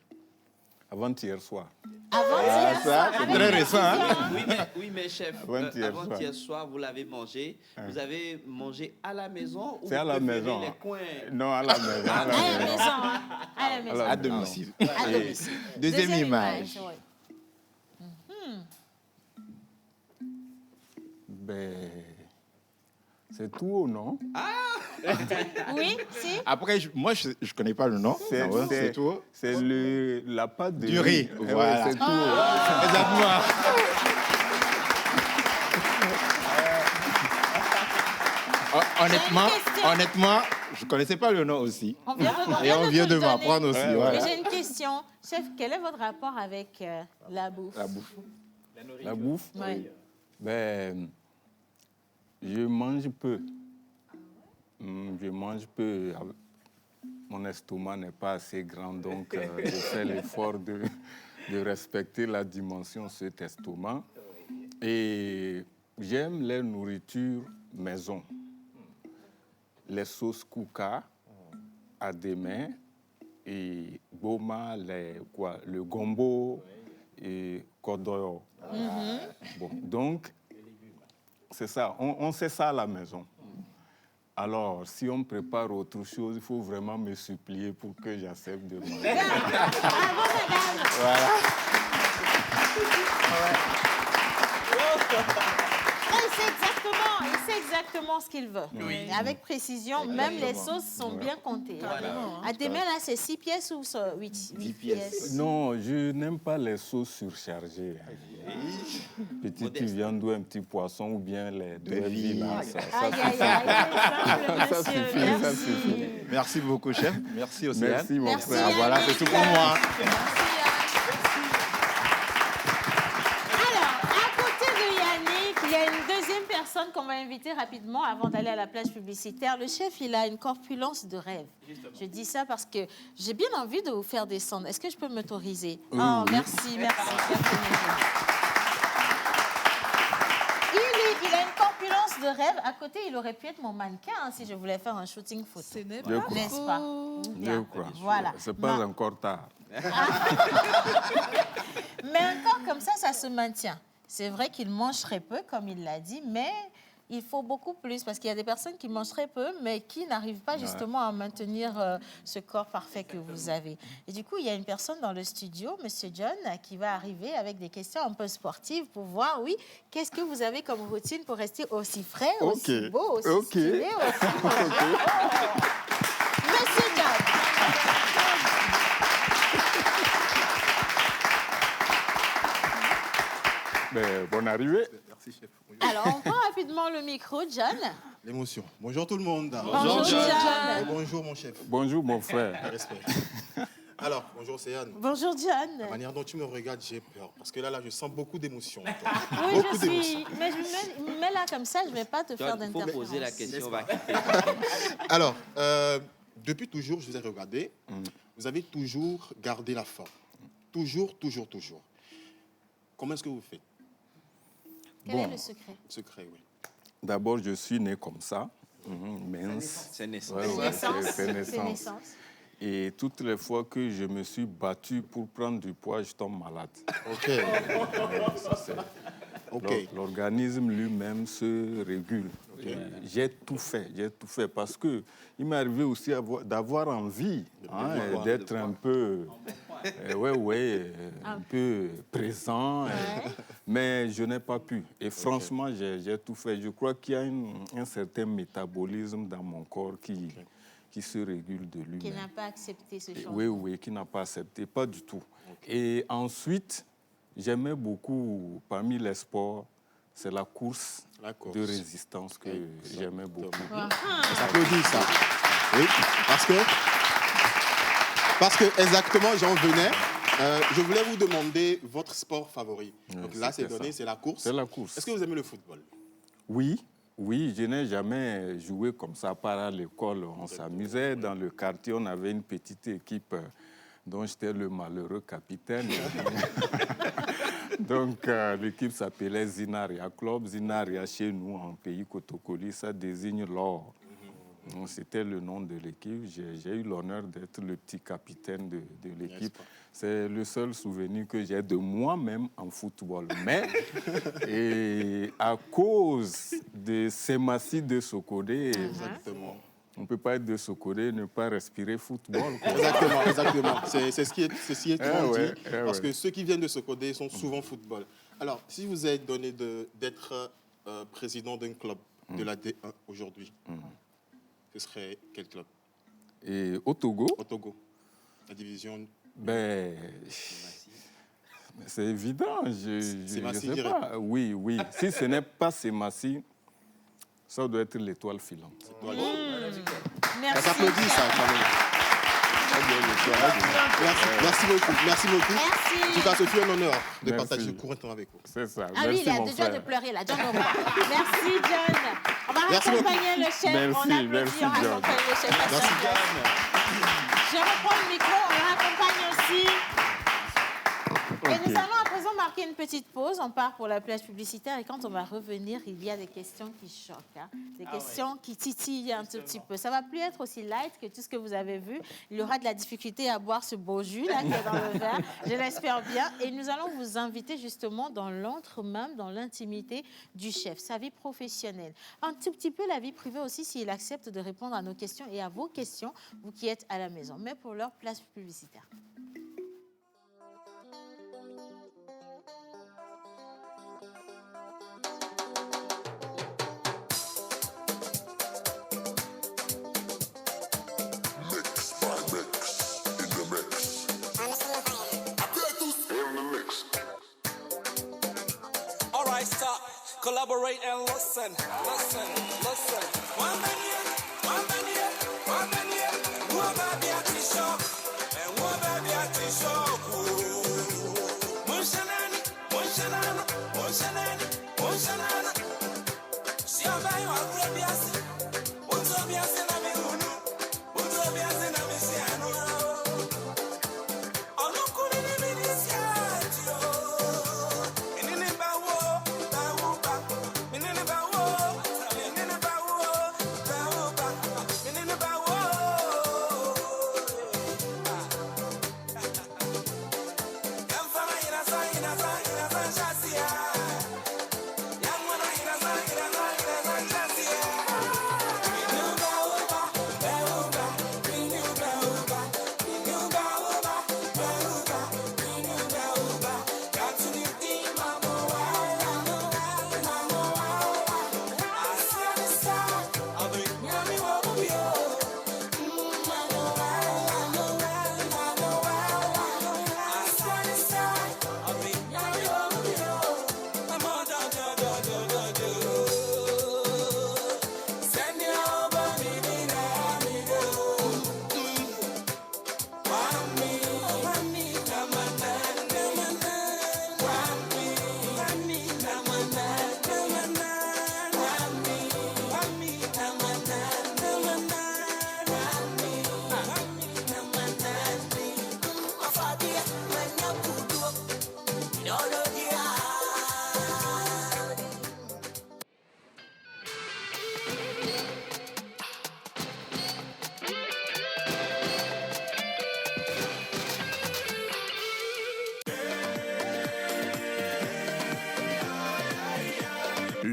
Avant-hier soir. Avant-hier ça, soir, c'est avec très la récent, hein. fusion, Oui, mais chef, Avant-hier avant-hier soir, vous l'avez mangé. Vous avez mangé à la maison ou C'est à vous la préférez maison. les coins? Non, à la maison. À la maison, hein. À la maison. À domicile. À domicile. Deuxième image. oui. Ben, c'est tout ou non? Oui, si. Après, moi, je ne connais pas le nom. Ah ouais, c'est tout. C'est la pâte de Du riz, Eh ouais, voilà. c'est tout. Exactement. Honnêtement, je ne connaissais pas le nom aussi. On vient de, Et on vient de te le donner. m'apprendre aussi. Ouais, voilà. Mais j'ai une question. Chef, quel est votre rapport avec la bouffe? La bouffe. La bouffe? Oui. Ben, je mange peu. Je mange peu. Mon estomac n'est pas assez grand, donc je fais l'effort de respecter la dimension de cet estomac. Et j'aime les nourritures maison. Les sauces kuka, ademé, et goma, le gombo et kodoyo. Bon, donc, c'est ça. On sait ça à la maison. Alors, si on prépare autre chose, il faut vraiment me supplier pour que j'accepte de manger. Bravo, madame. Il sait exactement ce qu'il veut. Oui. Et avec précision, même les sauces sont bien comptées. À demain, là, c'est 6 pièces ou 8 pièces? Non, je n'aime pas les sauces surchargées. Petite viande ou un petit poisson ou bien les deux vies, là, ça Aïe, aïe, aïe, Ça monsieur, suffit, ça merci. suffit. Merci beaucoup, chef. Merci, Océane. Merci, mon Merci, frère. Yannick. Voilà, c'est tout pour moi. Alors, à côté de Yannick, il y a une deuxième personne qu'on va inviter rapidement avant d'aller à la plage publicitaire. Le chef, il a une corpulence de rêve. Je dis ça parce que j'ai bien envie de vous faire descendre. Est-ce que je peux m'autoriser? Oui, Oh, oui. merci. Il a une corpulence de rêve. À côté, il aurait pu être mon mannequin hein, si je voulais faire un shooting photo. Ce n'est Je pas crois. N'est-ce pas? Je Bien. crois. Voilà. C'est pas encore tard. Mais un corps comme ça se maintient. C'est vrai qu'il mange très peu, comme il l'a dit, mais il faut beaucoup plus parce qu'il y a des personnes qui mangent très peu, mais qui n'arrivent pas justement à maintenir ce corps parfait que vous avez. Et du coup, il y a une personne dans le studio, Monsieur John, qui va arriver avec des questions un peu sportives pour voir, oui, qu'est-ce que vous avez comme routine pour rester aussi frais, aussi beau, aussi stylé, aussi... Monsieur John. Mais bonne arrivée. Merci, chef. Alors, on prend rapidement le micro, John. L'émotion. Bonjour tout le monde. Bonjour, John. Et bonjour, mon chef. Bonjour, mon frère. Respect. Alors, bonjour, Océane. Bonjour, John. La manière dont tu me regardes, j'ai peur. Parce que là, je sens beaucoup d'émotions. Oui, Beaucoup je suis. d'émotions. Mais je me mets là comme ça, je ne vais pas te faire Il faut d'interférence. poser la question. va. Alors, depuis toujours, je vous ai regardé. Vous avez toujours gardé la forme. Toujours, toujours, toujours. Comment est-ce que vous faites? Quel est le secret? Secret, oui. D'abord, je suis né comme ça, mince. C'est naissant. Ouais, ouais, Naissance. c'est C'est naissance. naissance. Et toutes les fois que je me suis battu pour prendre du poids, je tombe malade. OK. Ça, c'est- OK. L'organisme lui-même se régule. Et j'ai tout fait parce que il m'est arrivé aussi d'avoir envie d'être un peu, un peu présent, mais je n'ai pas pu. Et franchement, j'ai tout fait. Je crois qu'il y a un certain métabolisme dans mon corps qui se régule de lui-même. Qui n'a pas accepté ce changement. Oui, qui n'a pas accepté, pas du tout. Et ensuite, j'aimais beaucoup, parmi les sports, c'est la course de résistance que j'aimais beaucoup. Ça s'applaudit, ça. Oui, parce que exactement, j'en venais. Je voulais vous demander votre sport favori. Donc là, c'est donné, c'est la course. C'est la course. Est-ce que vous aimez le football? Oui, je n'ai jamais joué comme ça, à part à l'école. On s'amusait dans le quartier, on avait une petite équipe dont j'étais le malheureux capitaine. Donc, l'équipe s'appelait Zinaria Club. Zinaria, chez nous, en pays Kotokoli, ça désigne l'or. Donc, c'était le nom de l'équipe. J'ai eu l'honneur d'être le petit capitaine de l'équipe. C'est le seul souvenir que j'ai de moi-même en football. Mais, et à cause de Semassi de Sokodé, Exactement. on ne peut pas être de Sokodé et ne pas respirer football, quoi. Exactement. C'est ce qui est souvent dit. Parce ouais. que ceux qui viennent de Sokodé sont souvent football. Alors, si vous êtes donné d'être président d'un club de la D1 aujourd'hui, ce serait quel club? Et au Togo, Au Togo. La division. ben, c'est évident. Je Semassi sais direct. pas. Oui. Si ce n'est pas Semassi, ça doit être l'étoile filante. Merci. Ça s'applaudit, ça, quand même. Merci beaucoup. Merci beaucoup. Merci. En tout cas, ce fut un honneur de Merci. partager le court temps avec vous. C'est ça. Ah oui, Merci, il a mon déjà frère. de pleurer là. John au revoir. Merci, John. On va Merci accompagner le chef. Merci, on applaudit, merci, on John. accompagne le chef. à Merci, sa place. Je reprends le micro, on le raccompagne aussi. Et nous allons à présent marquer une petite pause. On part pour la plage publicitaire et quand on va revenir, il y a des questions qui choquent. Hein. Des questions qui titillent un tout petit peu. Ça ne va plus être aussi light que tout ce que vous avez vu. Il y aura de la difficulté à boire ce beau jus là qui est dans le verre. Je l'espère bien. Et nous allons vous inviter justement dans l'antre même, dans l'intimité du chef, sa vie professionnelle. Un tout petit peu la vie privée aussi s'il accepte de répondre à nos questions et à vos questions, vous qui êtes à la maison. Mais pour l'heure, place publicitaire. I stop. Collaborate and listen, listen, listen. One minute, one baby at the shop, and one baby at the shop. Mushanana. Si on va y avoir bien.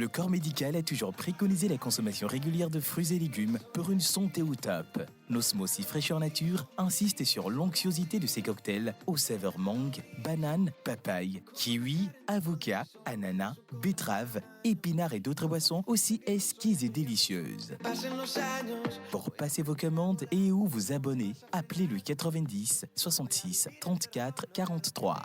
Le corps médical a toujours préconisé la consommation régulière de fruits et légumes pour une santé au top. Nosmosis Fraîcheur Nature insiste sur l'onctuosité de ses cocktails aux saveurs mangue, banane, papaye, kiwi, avocat, ananas, betterave, épinards et d'autres boissons aussi exquises et délicieuses. Pour passer vos commandes et ou vous abonner, appelez le 90 66 34 43.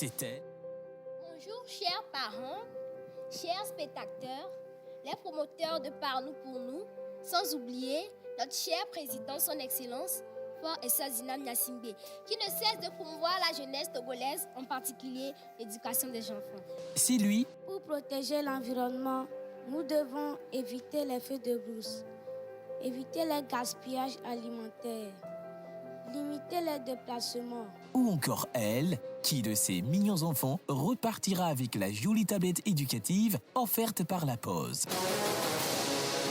C'était Bonjour chers parents, chers spectateurs, les promoteurs de Par nous pour nous, sans oublier notre cher président, son excellence, Fort Essazina Gnassingbé, qui ne cesse de promouvoir la jeunesse togolaise, en particulier l'éducation des enfants. C'est lui. Pour protéger l'environnement, nous devons éviter les feux de brousse, éviter les gaspillages alimentaires, limiter les déplacements. Ou encore elle, qui de ses mignons enfants repartira avec la jolie tablette éducative offerte par la Pause.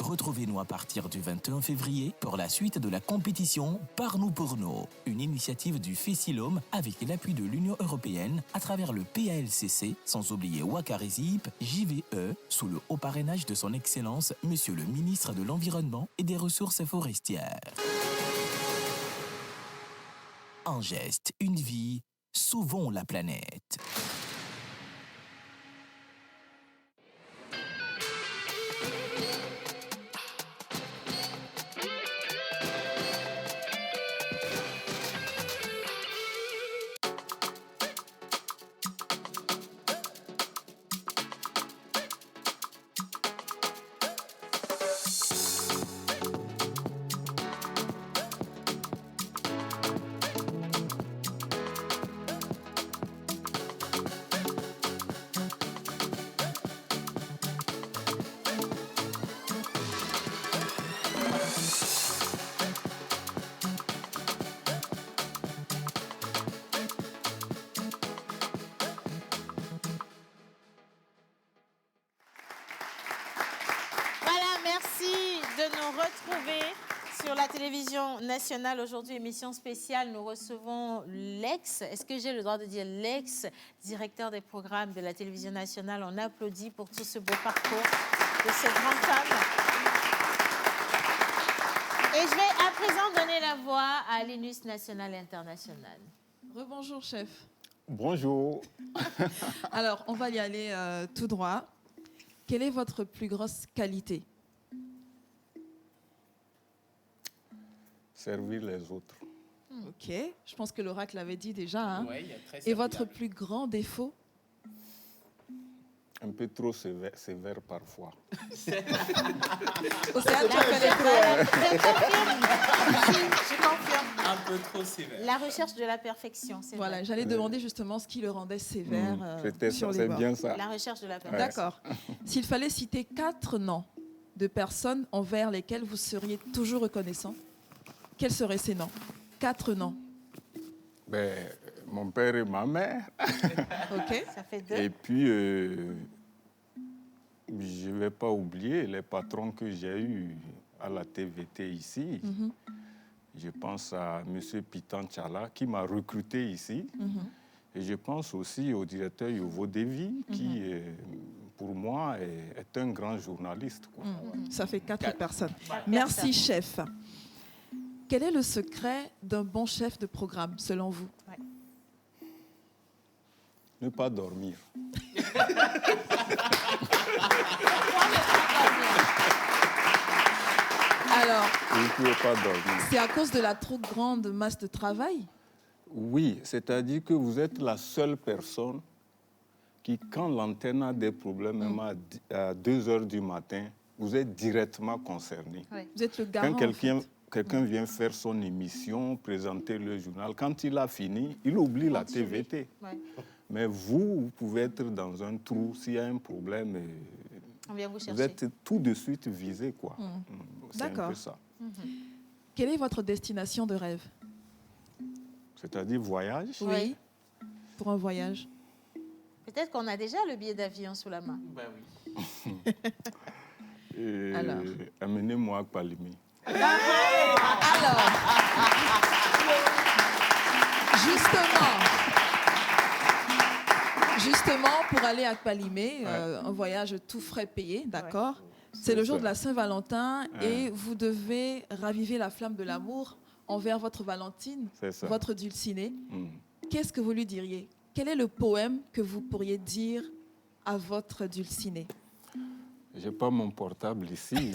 Retrouvez-nous à partir du 21 février pour la suite de la compétition Par nous pour nous, une initiative du FESILOM avec l'appui de l'Union européenne à travers le PALCC, sans oublier Wakarizip, JVE, sous le haut parrainage de son Excellence, Monsieur le ministre de l'Environnement et des Ressources forestières. Un geste, une vie, sauvons la planète. retrouver sur la télévision nationale aujourd'hui, émission spéciale. Nous recevons est-ce que j'ai le droit de dire l'ex-directeur des programmes de la télévision nationale. On applaudit pour tout ce beau parcours de cette grande femme. Et je vais à présent donner la voix à l'INUS national et international. Rebonjour, chef. Bonjour. Alors, on va y aller tout droit. Quelle est votre plus grosse qualité? Servir les autres. Ok, je pense que l'oracle l'avait dit déjà. Hein. Ouais, il y a très Et votre serviable. plus grand défaut? Un peu trop sévère parfois. Océane, tu connais pas? Je confirme. Un peu trop sévère. La recherche de la perfection, c'est Voilà, vrai. j'allais demander justement ce qui le rendait sévère C'était sur ça, les c'est bords. bien ça. La recherche de la perfection. D'accord. S'il fallait citer 4 noms de personnes envers lesquelles vous seriez toujours reconnaissant, quels seraient ces noms? 4 noms. Ben, mon père et ma mère. Ok. Ça fait 2. Et puis, je ne vais pas oublier les patrons que j'ai eus à la TVT ici. Je pense à M. Pitan Tchala qui m'a recruté ici. Et je pense aussi au directeur Yovo Devi qui, pour moi, est un grand journaliste. Quoi. Ça fait 4 personnes. Quatre Merci, personnes. chef. Quel est le secret d'un bon chef de programme, selon vous? Ne pas dormir. Alors, Vous ne pouvez pas dormir. c'est à cause de la trop grande masse de travail? Oui, c'est-à-dire que vous êtes la seule personne qui, quand l'antenne a des problèmes, même à 2 heures du matin, vous êtes directement concerné. Vous êtes le garant, Quand en fait. quelqu'un vient faire son émission, présenter le journal, quand il a fini, il oublie la TVT. Ouais. Mais vous pouvez être dans un trou, s'il y a un problème, On vient vous chercher. vous êtes tout de suite visé, quoi. C'est un D'accord. peu ça. Quelle est votre destination de rêve? C'est-à-dire voyage. Oui. Pour un voyage. Peut-être qu'on a déjà le billet d'avion sous la main. Ben oui. Et Alors. amenez-moi à Palimi. Alors, justement, pour aller à Palimé, un voyage tout frais payé, d'accord? C'est le jour de la Saint-Valentin et vous devez raviver la flamme de l'amour envers votre Valentine, C'est ça. votre dulcinée. Mm. Qu'est-ce que vous lui diriez? Quel est le poème que vous pourriez dire à votre dulcinée? Je n'ai pas mon portable ici.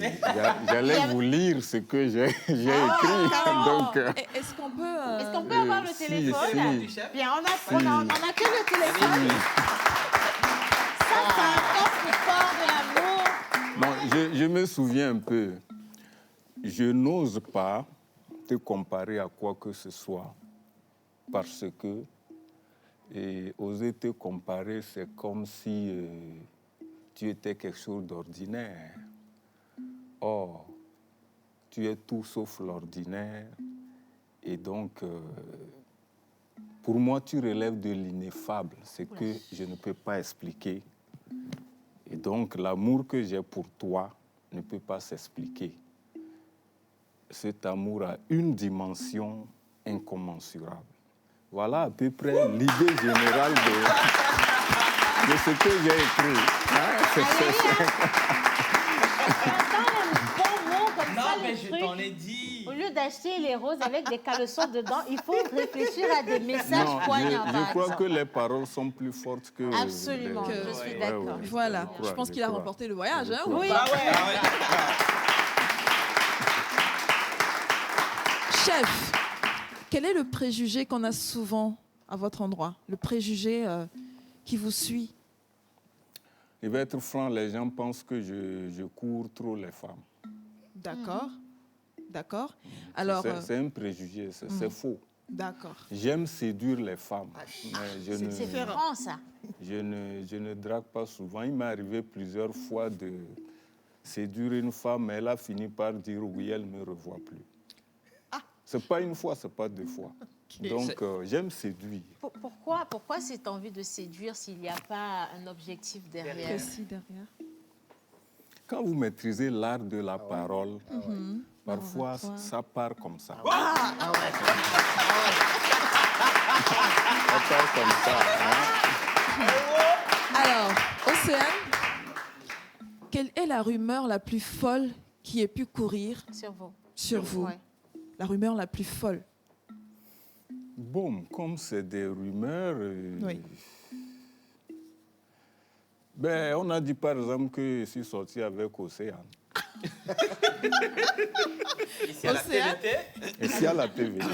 J'allais vous lire ce que j'ai écrit. Donc, Est-ce qu'on peut... Est-ce qu'on peut avoir le si, téléphone? si. Bien, on a que le téléphone. Ça, c'est un coffre fort de l'amour. Non, je me souviens un peu. Je n'ose pas te comparer à quoi que ce soit. Parce que oser te comparer, c'est comme si tu étais quelque chose d'ordinaire. Or, tu es tout sauf l'ordinaire. Et donc, pour moi, tu relèves de l'ineffable, ce que je ne peux pas expliquer. Et donc, l'amour que j'ai pour toi ne peut pas s'expliquer. Cet amour a une dimension incommensurable. Voilà à peu près l'idée générale de ce que j'ai écrit. Non, mais je t'en ai dit. Au lieu d'acheter les roses avec des caleçons dedans, il faut réfléchir à des messages poignants. Je crois que les paroles sont plus fortes que... Absolument, je suis d'accord. Voilà, je pense qu'il a remporté le voyage. Hein, ou Oui. pas? Chef, quel est le préjugé qu'on a souvent à votre endroit? Le préjugé qui vous suit? Je vais être franc, les gens pensent que je cours trop les femmes. D'accord. D'accord. Alors, C'est un préjugé, c'est faux. d'accord. J'aime séduire les femmes. Mais C'est différent, ça. je ne drague pas souvent. Il m'est arrivé plusieurs fois de séduire une femme, mais elle a fini par dire oui, elle ne me revoit plus. C'est pas une fois, c'est pas 2 fois. Donc, j'aime séduire. Pourquoi cette envie de séduire s'il n'y a pas un objectif derrière? Précis derrière. quand vous maîtrisez l'art de la parole, parfois ça part comme ça. Ça part comme ça. Alors, Océane, quelle est la rumeur la plus folle qui ait pu courir sur vous? Ouais. La rumeur la plus folle. Bon, comme c'est des rumeurs, Oui. ben, on a dit par exemple que je suis sorti avec Océane. Ici à la TVT. Ici à la TVT.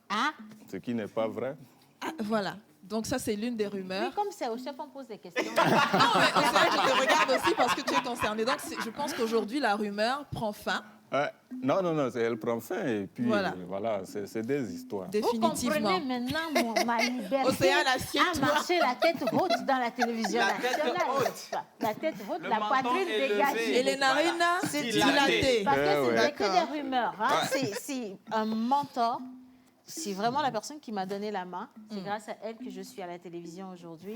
Ah, Ce qui n'est pas vrai. Voilà. Donc ça, c'est l'une des rumeurs. oui, comme c'est au chef, on pose des questions. Non, mais Océane, je te regarde aussi parce que tu es concernée. Donc je pense qu'aujourd'hui, la rumeur prend fin. Non, elle prend fin et puis Voilà. voilà, c'est des histoires. Vous Définitivement. comprenez maintenant ma liberté Océane, assieds-toi. à marcher la tête haute dans la télévision La tête nationale. haute. La tête haute, Le la menton poitrine élevé. dégagée. Et les narines, C'est dilatées. Parce que ce n'est D'accord. que des rumeurs. Hein. C'est un mentor. C'est vraiment la personne qui m'a donné la main. C'est grâce à elle que je suis à la télévision aujourd'hui.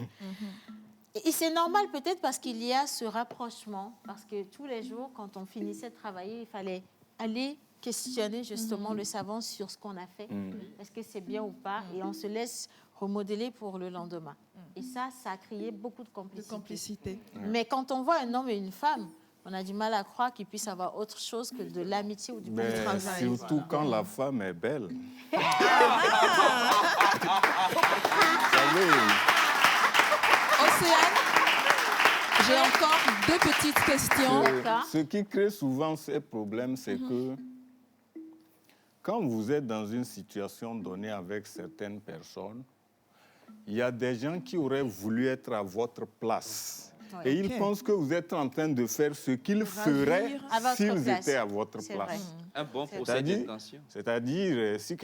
Et c'est normal peut-être parce qu'il y a ce rapprochement. Parce que tous les jours, quand on finissait de travailler, il fallait aller questionner justement le savant sur ce qu'on a fait. Est-ce que c'est bien ou pas? Et on se laisse remodeler pour le lendemain. Et ça a créé beaucoup de complicité. Mais quand on voit un homme et une femme, on a du mal à croire qu'il puisse avoir autre chose que de l'amitié ou du bon travail. Surtout quand la femme est belle. Océane, j'ai encore deux petites questions. Ce qui crée souvent ces problèmes, c'est que quand vous êtes dans une situation donnée avec certaines personnes, il y a des gens qui auraient voulu être à votre place. Ouais. Et ils Ok. pensent que vous êtes en train de faire ce qu'ils feraient à votre s'ils place. étaient à votre C'est place. vrai. Un bon procès C'est-à-dire, d'intention. si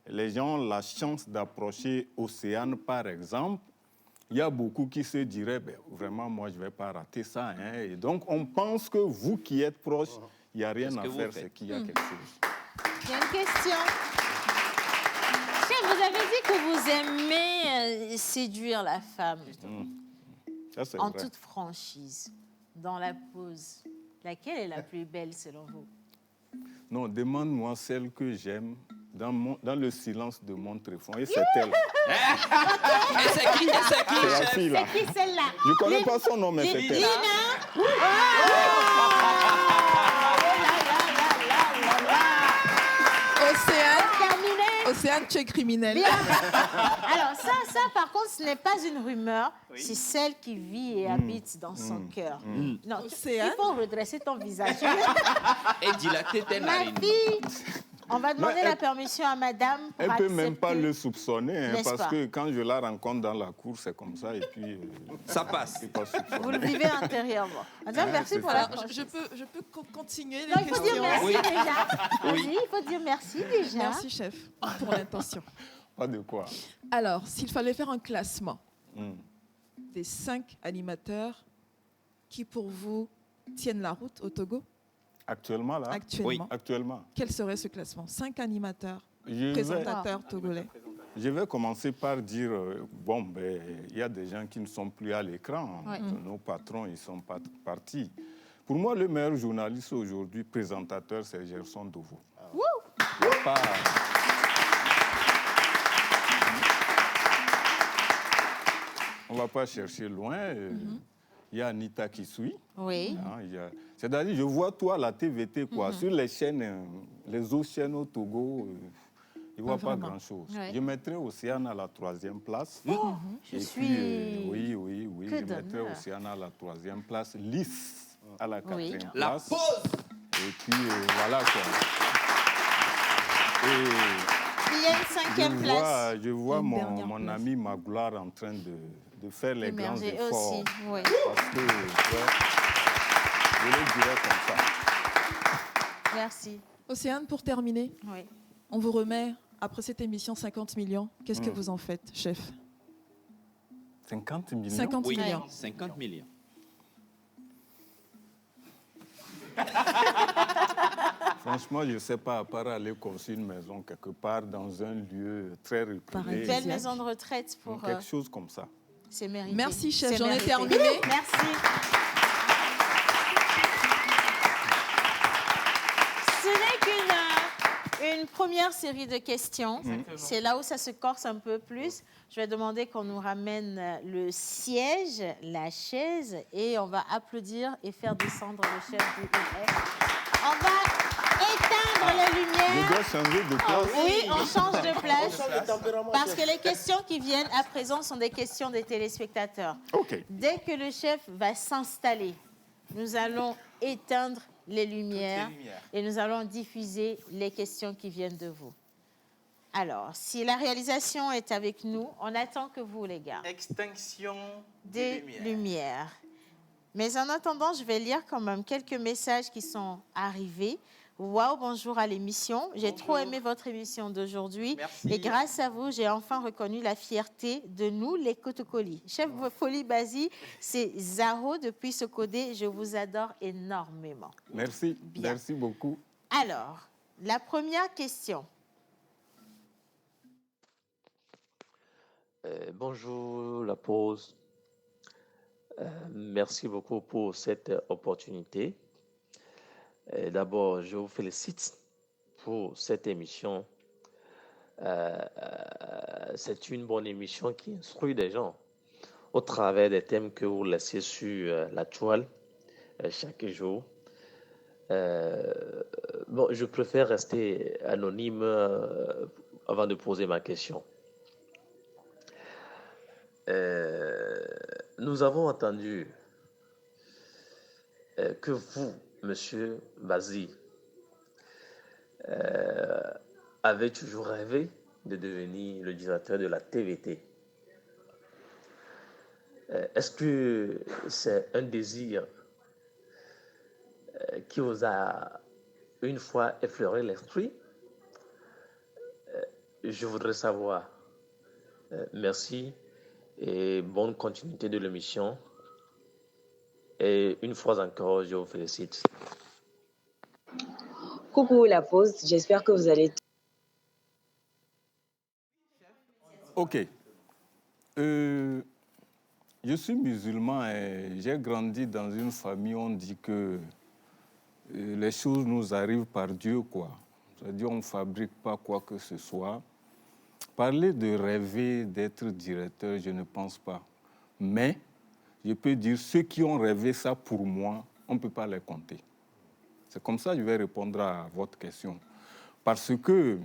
les gens ont la chance d'approcher Océane, par exemple, il y a beaucoup qui se diraient, ben, vraiment, moi, je ne vais pas rater ça. Hein. Et donc, on pense que vous qui êtes proche, il n'y a rien Qu'est-ce à que vous faire, faites? c'est qu'il y a quelque chose. Il y a une question. Chef, vous avez dit que vous aimez séduire la femme. Ça, c'est En vrai. toute franchise, dans la pause, laquelle est la plus belle selon vous? Non, demande-moi celle que j'aime dans le silence de mon téléphone. Et c'est elle. Et c'est qui, C'est la fille, là. C'est qui celle-là? Je ne connais pas son nom, mais c'est elle. Océane, tu es criminelle. Bien. Alors ça, par contre, ce n'est pas une rumeur, c'est celle qui vit et habite dans son cœur. Non, il faut redresser ton visage. Et dilater tes Ma narines. fille, on va demander elle- la permission à madame pour Elle ne peut même pas accepter. le soupçonner, hein, N'est-ce parce pas? que quand je la rencontre dans la cour, c'est comme ça, et puis... ça passe. Vous le vivez intérieurement. Madame, merci c'est pour ça. la Alors, je peux continuer les Non, il faut questions. dire merci Oui. déjà. Oui. Vas-y, il faut dire merci déjà. Merci, chef, pour l'intention. Pas de quoi. Alors, s'il fallait faire un classement Hmm. des 5 animateurs qui, pour vous, tiennent la route au Togo, Actuellement, là actuellement, Actuellement. quel serait ce classement? 5 animateurs, Je présentateurs togolais. Je vais commencer par dire, il y a des gens qui ne sont plus à l'écran. Ouais. Nos patrons, ils sont partis. Pour moi, le meilleur journaliste aujourd'hui, présentateur, c'est Gerson Dovo. Il y a pas... On ne va pas chercher loin. Il y a Anita qui suit. Oui. C'est-à-dire, je vois toi, la TVT, quoi, sur les chaînes, les autres chaînes au Togo, je ne vois pas vraiment. grand-chose. Ouais. Je mettrais Océane à la 3e place. Je Et suis... puis, oui, Que je mettrais d'honneur. Océane à la 3e place, Lys à la 4e La place. pause. Et puis, voilà, quoi. Et Il y a une 5e place. je vois Une mon dernière place. ami Magloire en train de faire les grands Émerger efforts. aussi, oui. Parce que, je le dirais comme ça. Merci. Océane, pour terminer, Oui. on vous remet, après cette émission, 50 millions. Qu'est-ce que vous en faites, chef? 50 millions 50 Oui, millions. 50 millions. Franchement, je ne sais pas, à part aller construire une maison quelque part dans un lieu très reculé. Une belle maison de retraite pour... Quelque chose comme ça. C'est mérité. Merci, chef. C'est J'en ai mérité. terminé. Merci. une première série de questions. C'est là où ça se corse un peu plus. Je vais demander qu'on nous ramène le siège, la chaise, et on va applaudir et faire descendre le chef du EF. On va éteindre les lumières. Je dois changer de place. Oui, on change de place. Parce que les questions qui viennent à présent sont des questions des téléspectateurs. OK. Dès que le chef va s'installer, nous allons éteindre les lumières et nous allons diffuser les questions qui viennent de vous. Alors, si la réalisation est avec nous, on attend que vous, les gars. Extinction Des lumières. Mais en attendant, je vais lire quand même quelques messages qui sont arrivés. Waouh, bonjour à l'émission. J'ai trop aimé votre émission d'aujourd'hui. Et grâce à vous, j'ai enfin reconnu la fierté de nous, les Kotokolis. Chef Folie Basi, c'est Zaro depuis Sokode. Je vous adore énormément. Merci. Bien. Merci beaucoup. Alors, la première question. Bonjour, la pause. Merci beaucoup pour cette opportunité. D'abord, je vous félicite pour cette émission. C'est une bonne émission qui instruit des gens au travers des thèmes que vous laissez sur la toile chaque jour. Bon, je préfère rester anonyme avant de poser ma question. Nous avons entendu que vous, Monsieur Basi, avez toujours rêvé de devenir le directeur de la TVT. Est-ce que c'est un désir qui vous a une fois effleuré l'esprit? Je voudrais savoir. Merci et bonne continuité de l'émission. Et une fois encore, je vous félicite. Coucou la pause, j'espère que vous allez... OK. Je suis musulman et j'ai grandi dans une famille où on dit que les choses nous arrivent par Dieu, quoi. C'est-à-dire on ne fabrique pas quoi que ce soit. Parler de rêver d'être directeur, je ne pense pas. Mais je peux dire, ceux qui ont rêvé ça pour moi, on ne peut pas les compter. C'est comme ça que je vais répondre à votre question. Parce que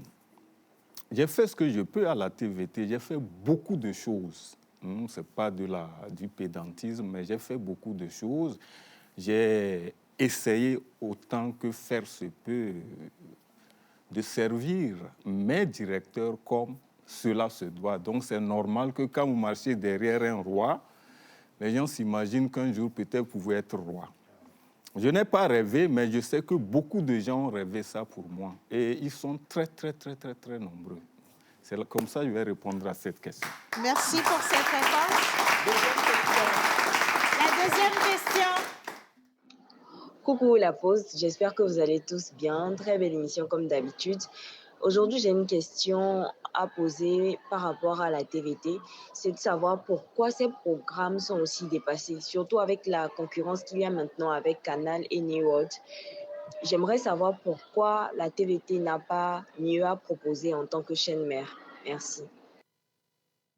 j'ai fait ce que je peux à la TVT, j'ai fait beaucoup de choses. Ce n'est pas du pédantisme, mais j'ai fait beaucoup de choses. J'ai essayé autant que faire se peut de servir mes directeurs comme cela se doit. Donc c'est normal que quand vous marchez derrière un roi, les gens s'imaginent qu'un jour peut-être vous pouvez être roi. Je n'ai pas rêvé, mais je sais que beaucoup de gens ont rêvé ça pour moi. Et ils sont très, très, très, très, très nombreux. C'est comme ça que je vais répondre à cette question. Merci pour cette réponse. La deuxième question. Coucou la pause, j'espère que vous allez tous bien. Très belle émission comme d'habitude. Aujourd'hui, j'ai une question à poser par rapport à la TVT. C'est de savoir pourquoi ces programmes sont aussi dépassés, surtout avec la concurrence qu'il y a maintenant avec Canal et Neworld. J'aimerais savoir pourquoi la TVT n'a pas mieux à proposer en tant que chaîne mère. Merci.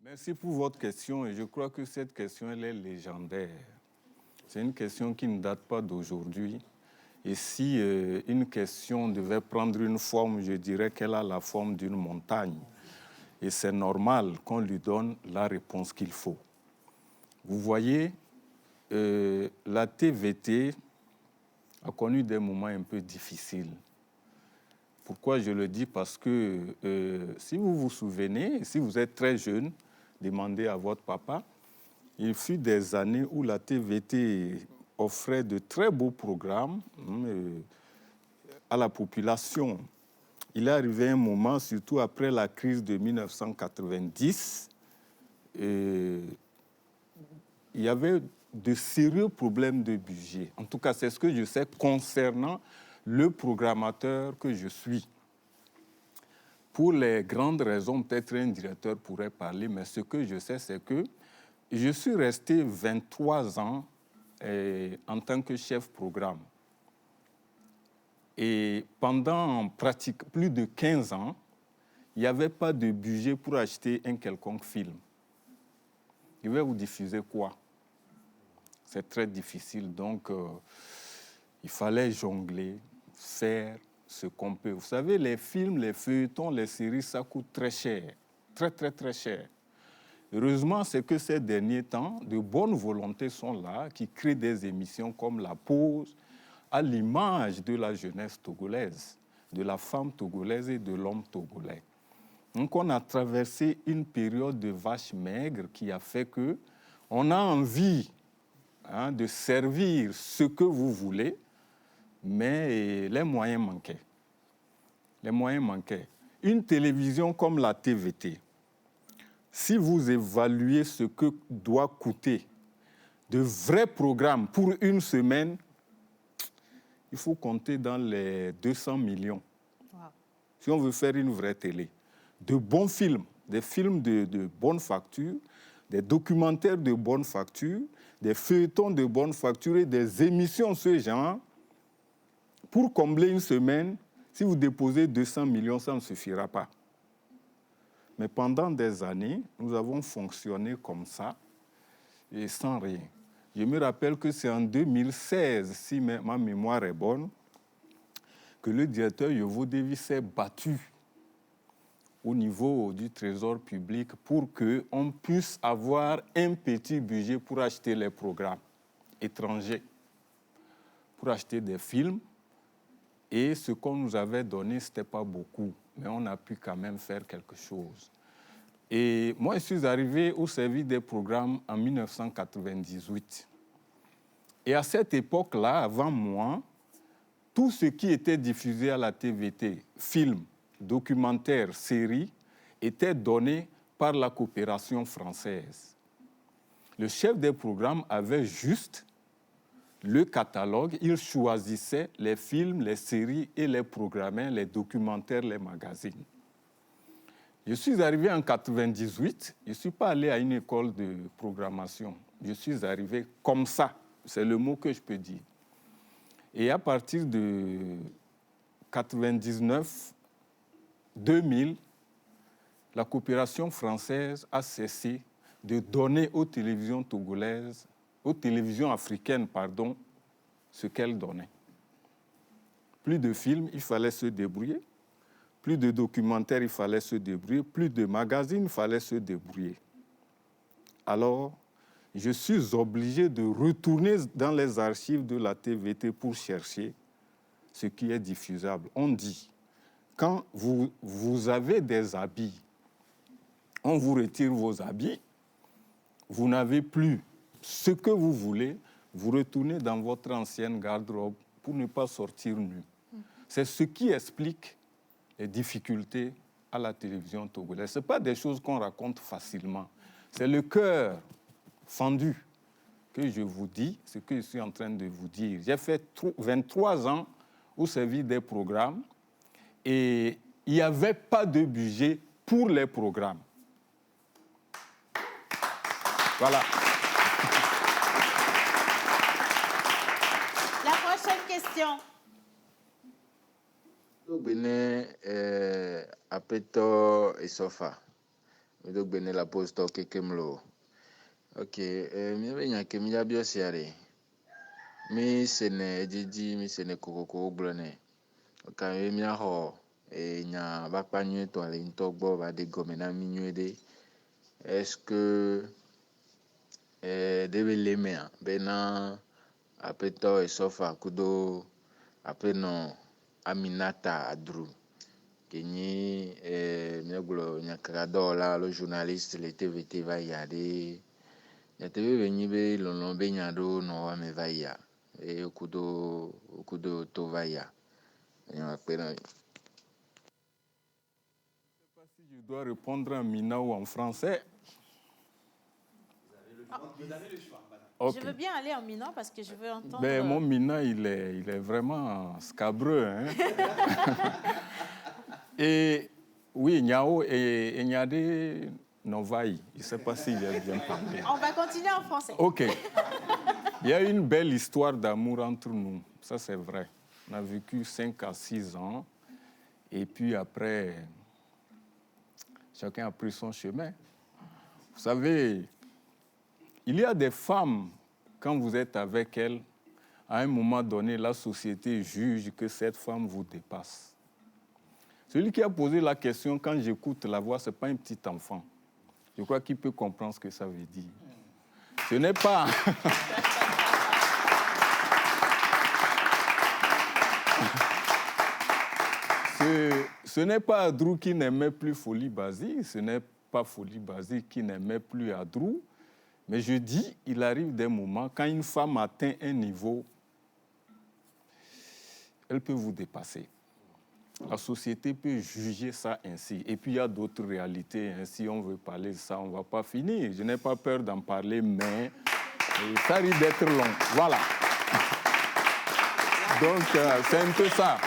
Merci pour votre question et je crois que cette question, elle est légendaire. C'est une question qui ne date pas d'aujourd'hui. Et si une question devait prendre une forme, je dirais qu'elle a la forme d'une montagne. Et c'est normal qu'on lui donne la réponse qu'il faut. Vous voyez, la TVT a connu des moments un peu difficiles. Pourquoi je le dis? Parce que si vous vous souvenez, si vous êtes très jeune, demandez à votre papa, il fut des années où la TVT offrait de très beaux programmes à la population. Il est arrivé un moment, surtout après la crise de 1990, il y avait de sérieux problèmes de budget. En tout cas, c'est ce que je sais concernant le programmateur que je suis. Pour les grandes raisons, peut-être un directeur pourrait parler, mais ce que je sais, c'est que je suis resté 23 ans en tant que chef programme. Et pendant plus de 15 ans, il n'y avait pas de budget pour acheter un quelconque film. Il va vous diffuser quoi? C'est très difficile. Donc, il fallait jongler, faire ce qu'on peut. Vous savez, les films, les feuilletons, les séries, ça coûte très cher. Très, très, très cher. Heureusement, c'est que ces derniers temps, de bonnes volontés sont là, qui créent des émissions comme La Pause, à l'image de la jeunesse togolaise, de la femme togolaise et de l'homme togolais. Donc, on a traversé une période de vache maigre qui a fait que on a envie de servir ce que vous voulez, mais les moyens manquaient. Les moyens manquaient. Une télévision comme la TVT, si vous évaluez ce que doit coûter de vrais programmes pour une semaine, il faut compter dans les 200 millions. Wow. Si on veut faire une vraie télé. De bons films, des films de bonne facture, des documentaires de bonne facture, des feuilletons de bonne facture et des émissions de ce genre. Pour combler une semaine, si vous déposez 200 millions, ça ne suffira pas. Mais pendant des années, nous avons fonctionné comme ça et sans rien. Je me rappelle que c'est en 2016, si ma mémoire est bonne, que le directeur Yovo Davis s'est battu au niveau du Trésor public pour qu'on puisse avoir un petit budget pour acheter les programmes étrangers, pour acheter des films. Et ce qu'on nous avait donné, ce n'était pas beaucoup, mais on a pu quand même faire quelque chose. Et moi, je suis arrivé au service des programmes en 1998. Et à cette époque-là, avant moi, tout ce qui était diffusé à la TVT, films, documentaires, séries, était donné par la coopération française. Le chef des programmes avait juste le catalogue, il choisissait les films, les séries et les programmes, les documentaires, les magazines. Je suis arrivé en 1998, je ne suis pas allé à une école de programmation. Je suis arrivé comme ça, c'est le mot que je peux dire. Et à partir de 1999, 2000, la coopération française a cessé de donner aux télévisions togolaises, aux télévisions africaines, pardon, ce qu'elles donnaient. Plus de films, il fallait se débrouiller. Plus de documentaires, il fallait se débrouiller. Plus de magazines, il fallait se débrouiller. Alors, je suis obligé de retourner dans les archives de la TVT pour chercher ce qui est diffusable. On dit, quand vous avez des habits, on vous retire vos habits, vous n'avez plus ce que vous voulez, vous retournez dans votre ancienne garde-robe pour ne pas sortir nu. C'est ce qui explique les difficultés à la télévision togolaise. Ce n'est pas des choses qu'on raconte facilement. C'est le cœur fendu que je vous dis, ce que je suis en train de vous dire. J'ai fait 23 ans au service des programmes et il n'y avait pas de budget pour les programmes. Voilà. La prochaine question. Bene apeto esofa. Donc bene la posto kekemlo. Ok, mi benya ke mi abio siare. Mi sene jiji mi sene kokoko blone. Ka mi aho nya bakpanyu to ale ntogbo ba de gomena minwede. Est-ce que debe lemea bena apeto esofa kudo apeno Aminata Adrou, qui est le journaliste, le TVT va y aller. Le TV venu l'on benyado no me va y et au coup de tovaya. Je ne sais pas si je dois répondre en mina ou en français. Vous avez le choix. Okay. Je veux bien aller en Mina parce que je veux entendre... Ben, mon Mina, il est vraiment scabreux. Hein? Et oui, Nyao et Nyade Novaï. Je ne sais pas si j'ai bien parlé. On va continuer en français. OK. Il y a une belle histoire d'amour entre nous. Ça, c'est vrai. On a vécu 5 à 6 ans. Et puis après, chacun a pris son chemin. Vous savez, il y a des femmes, quand vous êtes avec elles, à un moment donné, la société juge que cette femme vous dépasse. Celui qui a posé la question, quand j'écoute la voix, ce n'est pas un petit enfant. Je crois qu'il peut comprendre ce que ça veut dire. Ce n'est pas... Ce n'est pas Adrou qui n'aimait plus Folie Basique, ce n'est pas Folie Basique qui n'aimait plus Adrou, mais je dis, il arrive des moments, quand une femme atteint un niveau, elle peut vous dépasser. La société peut juger ça ainsi. Et puis, il y a d'autres réalités. Si on veut parler de ça, on ne va pas finir. Je n'ai pas peur d'en parler, mais ça risque d'être long. Voilà. Donc, c'est un peu ça.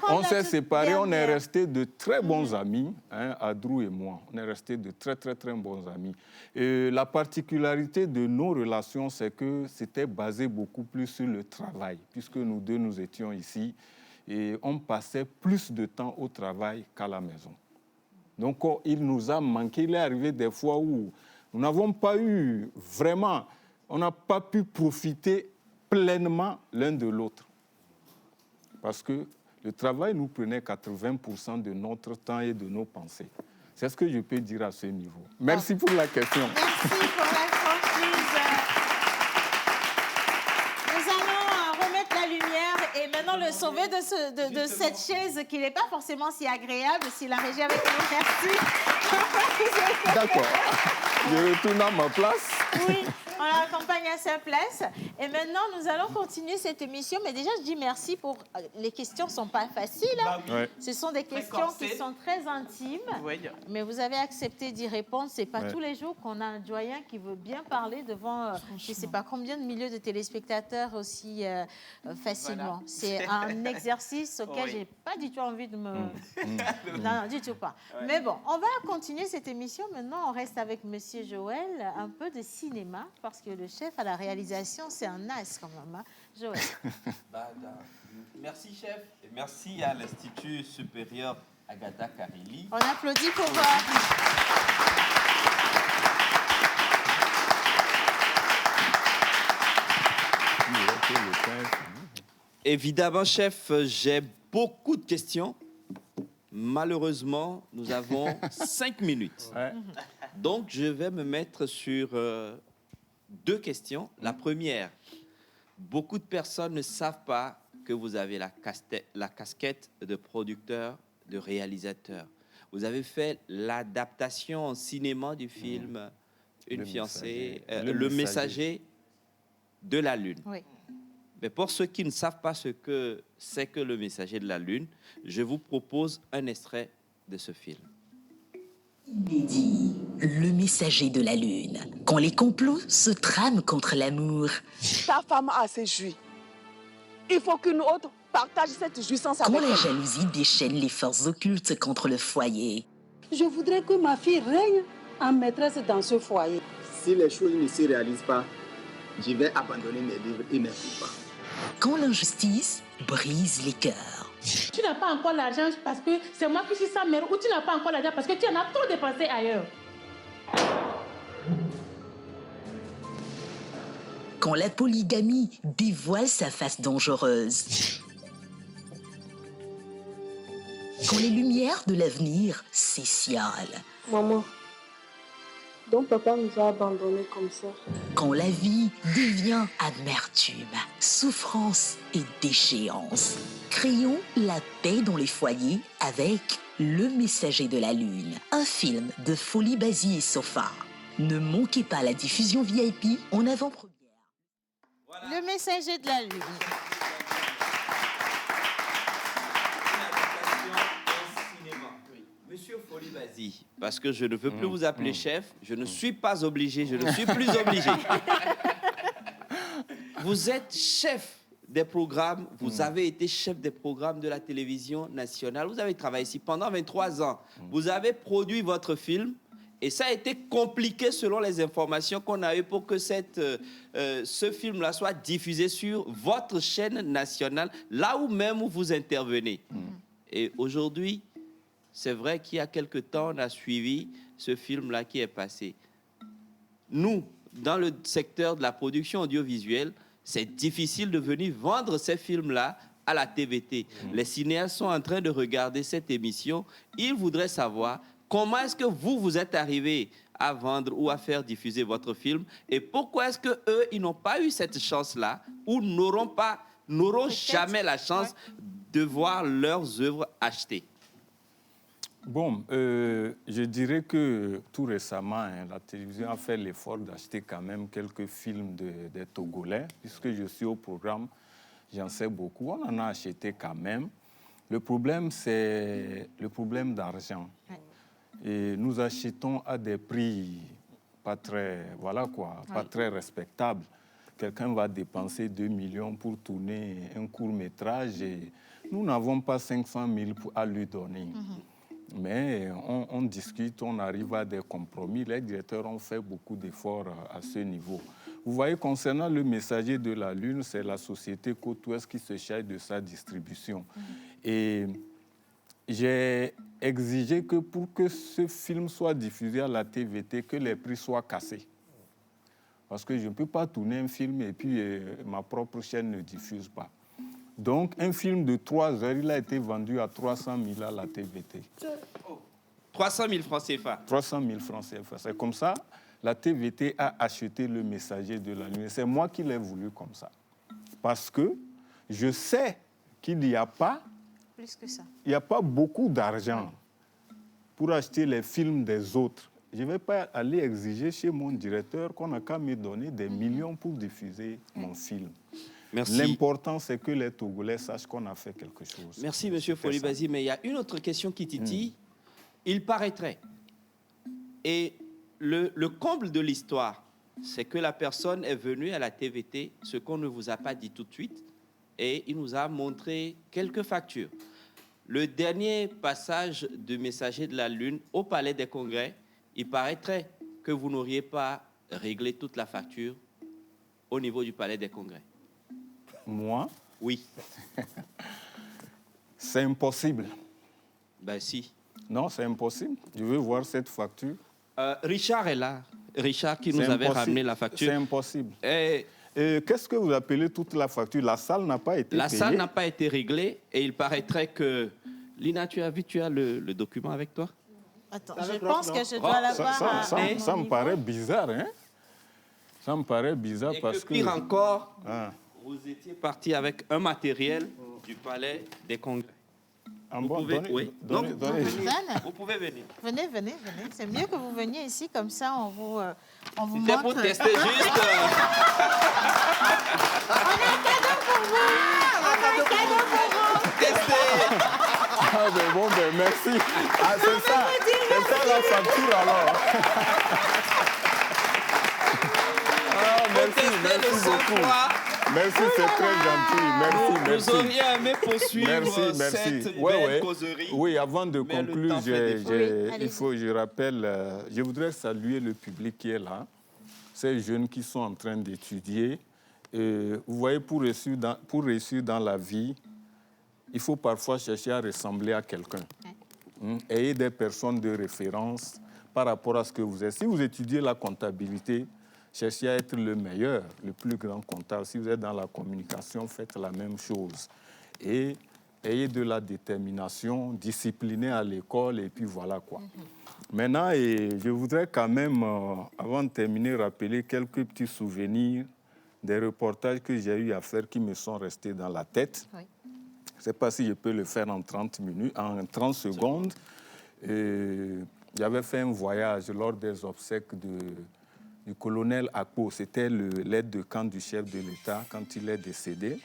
On s'est séparés, on est restés de très bons amis, hein, Adrou et moi. On est restés de très, très, très bons amis. Et la particularité de nos relations, c'est que c'était basé beaucoup plus sur le travail, puisque nous deux, nous étions ici. Et on passait plus de temps au travail qu'à la maison. Donc, il nous a manqué. Il est arrivé des fois où nous n'avons pas eu vraiment, on n'a pas pu profiter pleinement l'un de l'autre. Parce que le travail nous prenait 80% de notre temps et de nos pensées. C'est ce que je peux dire à ce niveau. Merci pour la question. Merci pour la franchise. Nous allons remettre la lumière et maintenant le sauver de cette chaise qui n'est pas forcément si agréable s'il a régi avec nous. Merci. D'accord. Je retourne à ma place. Oui, on l'accompagne à sa place. Et maintenant, nous allons continuer cette émission. Mais déjà, je dis merci pour... Les questions ne sont pas faciles. Hein. Ouais. Ce sont des questions qui sont très intimes. Oui. Mais vous avez accepté d'y répondre. Ce n'est pas Ouais. tous les jours qu'on a un doyen qui veut bien parler devant je ne sais pas combien de milliers de téléspectateurs aussi facilement. Voilà. C'est un exercice auquel je n'ai pas du tout envie de me... Non, du tout pas. Ouais. Mais bon, on va continuer cette émission. Maintenant, on reste avec Monsieur Joël. Un peu de cinéma, parce que le chef à la réalisation, c'est un as quand même. Hein. Joël. Merci, chef. Et merci à l'Institut supérieur Agatha Carelli. On applaudit pour... Évidemment, chef, j'ai beaucoup de questions. Malheureusement, nous avons 5 minutes. Ouais. Donc, je vais me mettre sur 2 questions. La première, beaucoup de personnes ne savent pas que vous avez la casquette de producteur, de réalisateur. Vous avez fait l'adaptation en cinéma du film Une fiancée, Le Messager de la Lune. Oui. Mais pour ceux qui ne savent pas ce que c'est que Le Messager de la Lune, je vous propose un extrait de ce film. Inédit, Le Messager de la Lune. Quand les complots se trament contre l'amour. Ta femme a assez joui. Il faut qu'une autre partage cette jouissance avec Quand elle. la jalousie déchaîne les forces occultes contre le foyer. Je voudrais que ma fille règne en maîtresse dans ce foyer. Si les choses ne se réalisent pas, je vais abandonner mes livres et mes combats. Quand l'injustice brise les cœurs. Tu n'as pas encore l'argent parce que c'est moi qui suis sa mère, ou tu n'as pas encore l'argent parce que tu en as trop dépensé ailleurs. Quand la polygamie dévoile sa face dangereuse. Quand les lumières de l'avenir s'étiolent. Maman, donc papa nous a abandonnés comme ça. Quand la vie devient amertume, souffrance et déchéance. Créons la paix dans les foyers avec Le Messager de la Lune, un film de Folie Basique et Sofa. Ne manquez pas la diffusion VIP en avant-première. Le Messager de la Lune. Monsieur Folie Basique, parce que je ne veux plus vous appeler chef, je ne suis pas obligé, je ne suis plus obligé. Vous êtes chef des programmes, vous avez été chef des programmes de la télévision nationale, vous avez travaillé ici pendant 23 ans, vous avez produit votre film Et ça a été compliqué selon les informations qu'on a eues pour que ce film-là soit diffusé sur votre chaîne nationale, là où même vous intervenez. Et aujourd'hui, c'est vrai qu'il y a quelque temps, on a suivi ce film-là qui est passé. Nous, dans le secteur de la production audiovisuelle, c'est difficile de venir vendre ces films-là à la TVT. Les cinéastes sont en train de regarder cette émission. Ils voudraient savoir comment est-ce que vous êtes arrivé à vendre ou à faire diffuser votre film et pourquoi est-ce qu'eux, ils n'ont pas eu cette chance-là ou n'auront jamais la chance de voir leurs œuvres achetées. Bon, je dirais que tout récemment, la télévision a fait l'effort d'acheter quand même quelques films des Togolais. Puisque je suis au programme, j'en sais beaucoup. On en a acheté quand même. Le problème, c'est le problème d'argent. Et nous achetons à des prix pas très, pas très respectables. Quelqu'un va dépenser 2 millions pour tourner un court-métrage et nous n'avons pas 500 000 à lui donner. Mais on discute, on arrive à des compromis. Les directeurs ont fait beaucoup d'efforts à ce niveau. Vous voyez, concernant le Messager de la Lune, c'est la société Côte-Ouest qui se charge de sa distribution. Et j'ai exigé que pour que ce film soit diffusé à la TVT, que les prix soient cassés. Parce que je ne peux pas tourner un film et puis ma propre chaîne ne diffuse pas. Donc, un film de 3 heures, il a été vendu à 300 000 à la TVT. 300 000 francs CFA. 300 000 francs CFA. C'est comme ça, la TVT a acheté le Messager de la Nuit. C'est moi qui l'ai voulu comme ça. Parce que je sais qu'il n'y a pas... Plus que ça. Il n'y a pas beaucoup d'argent pour acheter les films des autres. Je ne vais pas aller exiger chez mon directeur qu'on n'a qu'à me donner des millions pour diffuser mon film. Merci. L'important, c'est que les Togolais sachent qu'on a fait quelque chose. Merci, M. Folibazi. Mais il y a une autre question qui titille. Il paraîtrait, et le comble de l'histoire, c'est que la personne est venue à la TVT, ce qu'on ne vous a pas dit tout de suite, et il nous a montré quelques factures. Le dernier passage du Messager de la Lune au Palais des Congrès, il paraîtrait que vous n'auriez pas réglé toute la facture au niveau du Palais des Congrès. Moi? Oui. C'est impossible. Ben si. Non, c'est impossible. Je veux voir cette facture. Richard est là. Richard qui nous avait ramené la facture. C'est impossible. Qu'est-ce que vous appelez toute la facture? La salle n'a pas été payée. La salle n'a pas été réglée et il paraîtrait que... Lina, tu as le document avec toi? Attends, je pense que je dois l'avoir. Ça me paraît bizarre, hein? Ça me paraît bizarre parce que... Pire encore, vous étiez parti avec un matériel du Palais des Congrès. Vous pouvez venir. Venez. C'est mieux que vous veniez ici, comme ça on vous montre. C'était pour tester juste. On a un cadeau pour vous. On a un cadeau pour vous. Tester. Ah ben bon, ben merci. Ah, c'est ça la facture alors. Ah, merci beaucoup. Merci, c'est très gentil. Merci. Nous aurions aimé poursuivre cette belle causerie. Oui, avant de conclure, je rappelle, je voudrais saluer le public qui est là, ces jeunes qui sont en train d'étudier. Vous voyez, pour réussir dans la vie, il faut parfois chercher à ressembler à quelqu'un. Ayez des personnes de référence par rapport à ce que vous êtes. Si vous étudiez la comptabilité, cherchez à être le meilleur, le plus grand comptable. Si vous êtes dans la communication, faites la même chose. Et ayez de la détermination, disciplinez à l'école, et puis voilà quoi. Maintenant, je voudrais quand même, avant de terminer, rappeler quelques petits souvenirs des reportages que j'ai eu à faire qui me sont restés dans la tête. Oui. Je ne sais pas si je peux le faire en 30 secondes. J'avais fait un voyage lors des obsèques du colonel Akpo. C'était l'aide de camp du chef de l'État quand il est décédé.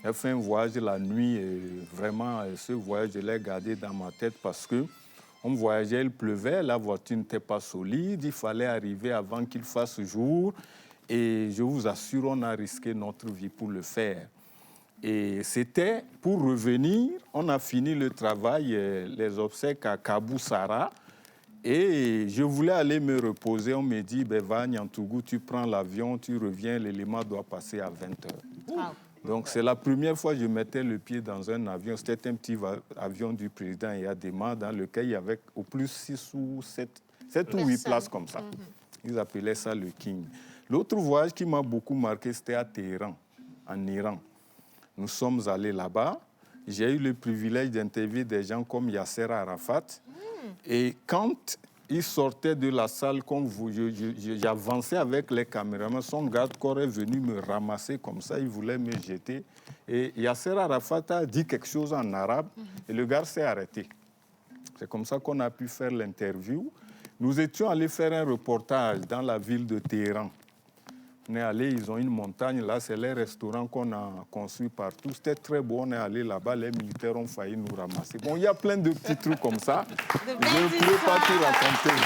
J'ai fait un voyage la nuit et vraiment, ce voyage, je l'ai gardé dans ma tête parce que on voyageait, il pleuvait, la voiture n'était pas solide, il fallait arriver avant qu'il fasse jour. Et je vous assure, on a risqué notre vie pour le faire. Et c'était pour revenir, on a fini le travail, les obsèques à Kabou Sara. Et je voulais aller me reposer. On me dit, ben, va à Niantougou, tu prends l'avion, tu reviens, l'élément doit passer à 20h. Donc, c'est la première fois que je mettais le pied dans un avion. C'était un petit avion du président Yadema dans lequel il y avait au plus 6 ou 7 ou 8 places comme ça. Ils appelaient ça le King. L'autre voyage qui m'a beaucoup marqué, c'était à Téhéran, en Iran. Nous sommes allés là-bas. J'ai eu le privilège d'interviewer des gens comme Yasser Arafat. Et quand il sortait de la salle, comme j'avançais avec les caméramans, son garde-corps est venu me ramasser comme ça, il voulait me jeter. Et Yasser Arafat a dit quelque chose en arabe et le gars s'est arrêté. C'est comme ça qu'on a pu faire l'interview. Nous étions allés faire un reportage dans la ville de Téhéran. On est allé, ils ont une montagne, là, c'est les restaurants qu'on a construits partout. C'était très beau, on est allé là-bas, les militaires ont failli nous ramasser. Bon, il y a plein de petits trucs comme ça. Je ne pourrais pas tout raconter.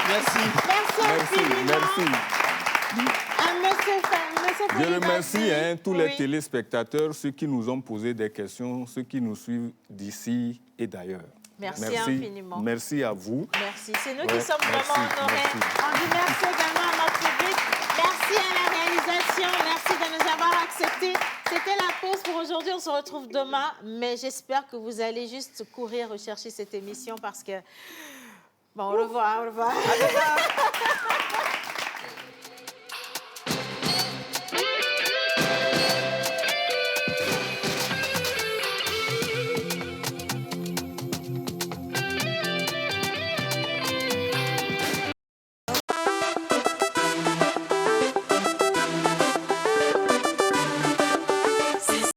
Merci. Je remercie tous les téléspectateurs, ceux qui nous ont posé des questions, ceux qui nous suivent d'ici et d'ailleurs. Merci infiniment. Merci à vous. Merci. C'est nous qui sommes vraiment honorés. On dit merci également à notre public. Merci à la réalisation. Merci de nous avoir acceptés. C'était la pause pour aujourd'hui. On se retrouve demain. Mais j'espère que vous allez juste courir rechercher cette émission parce que... Bon, au revoir. Au revoir.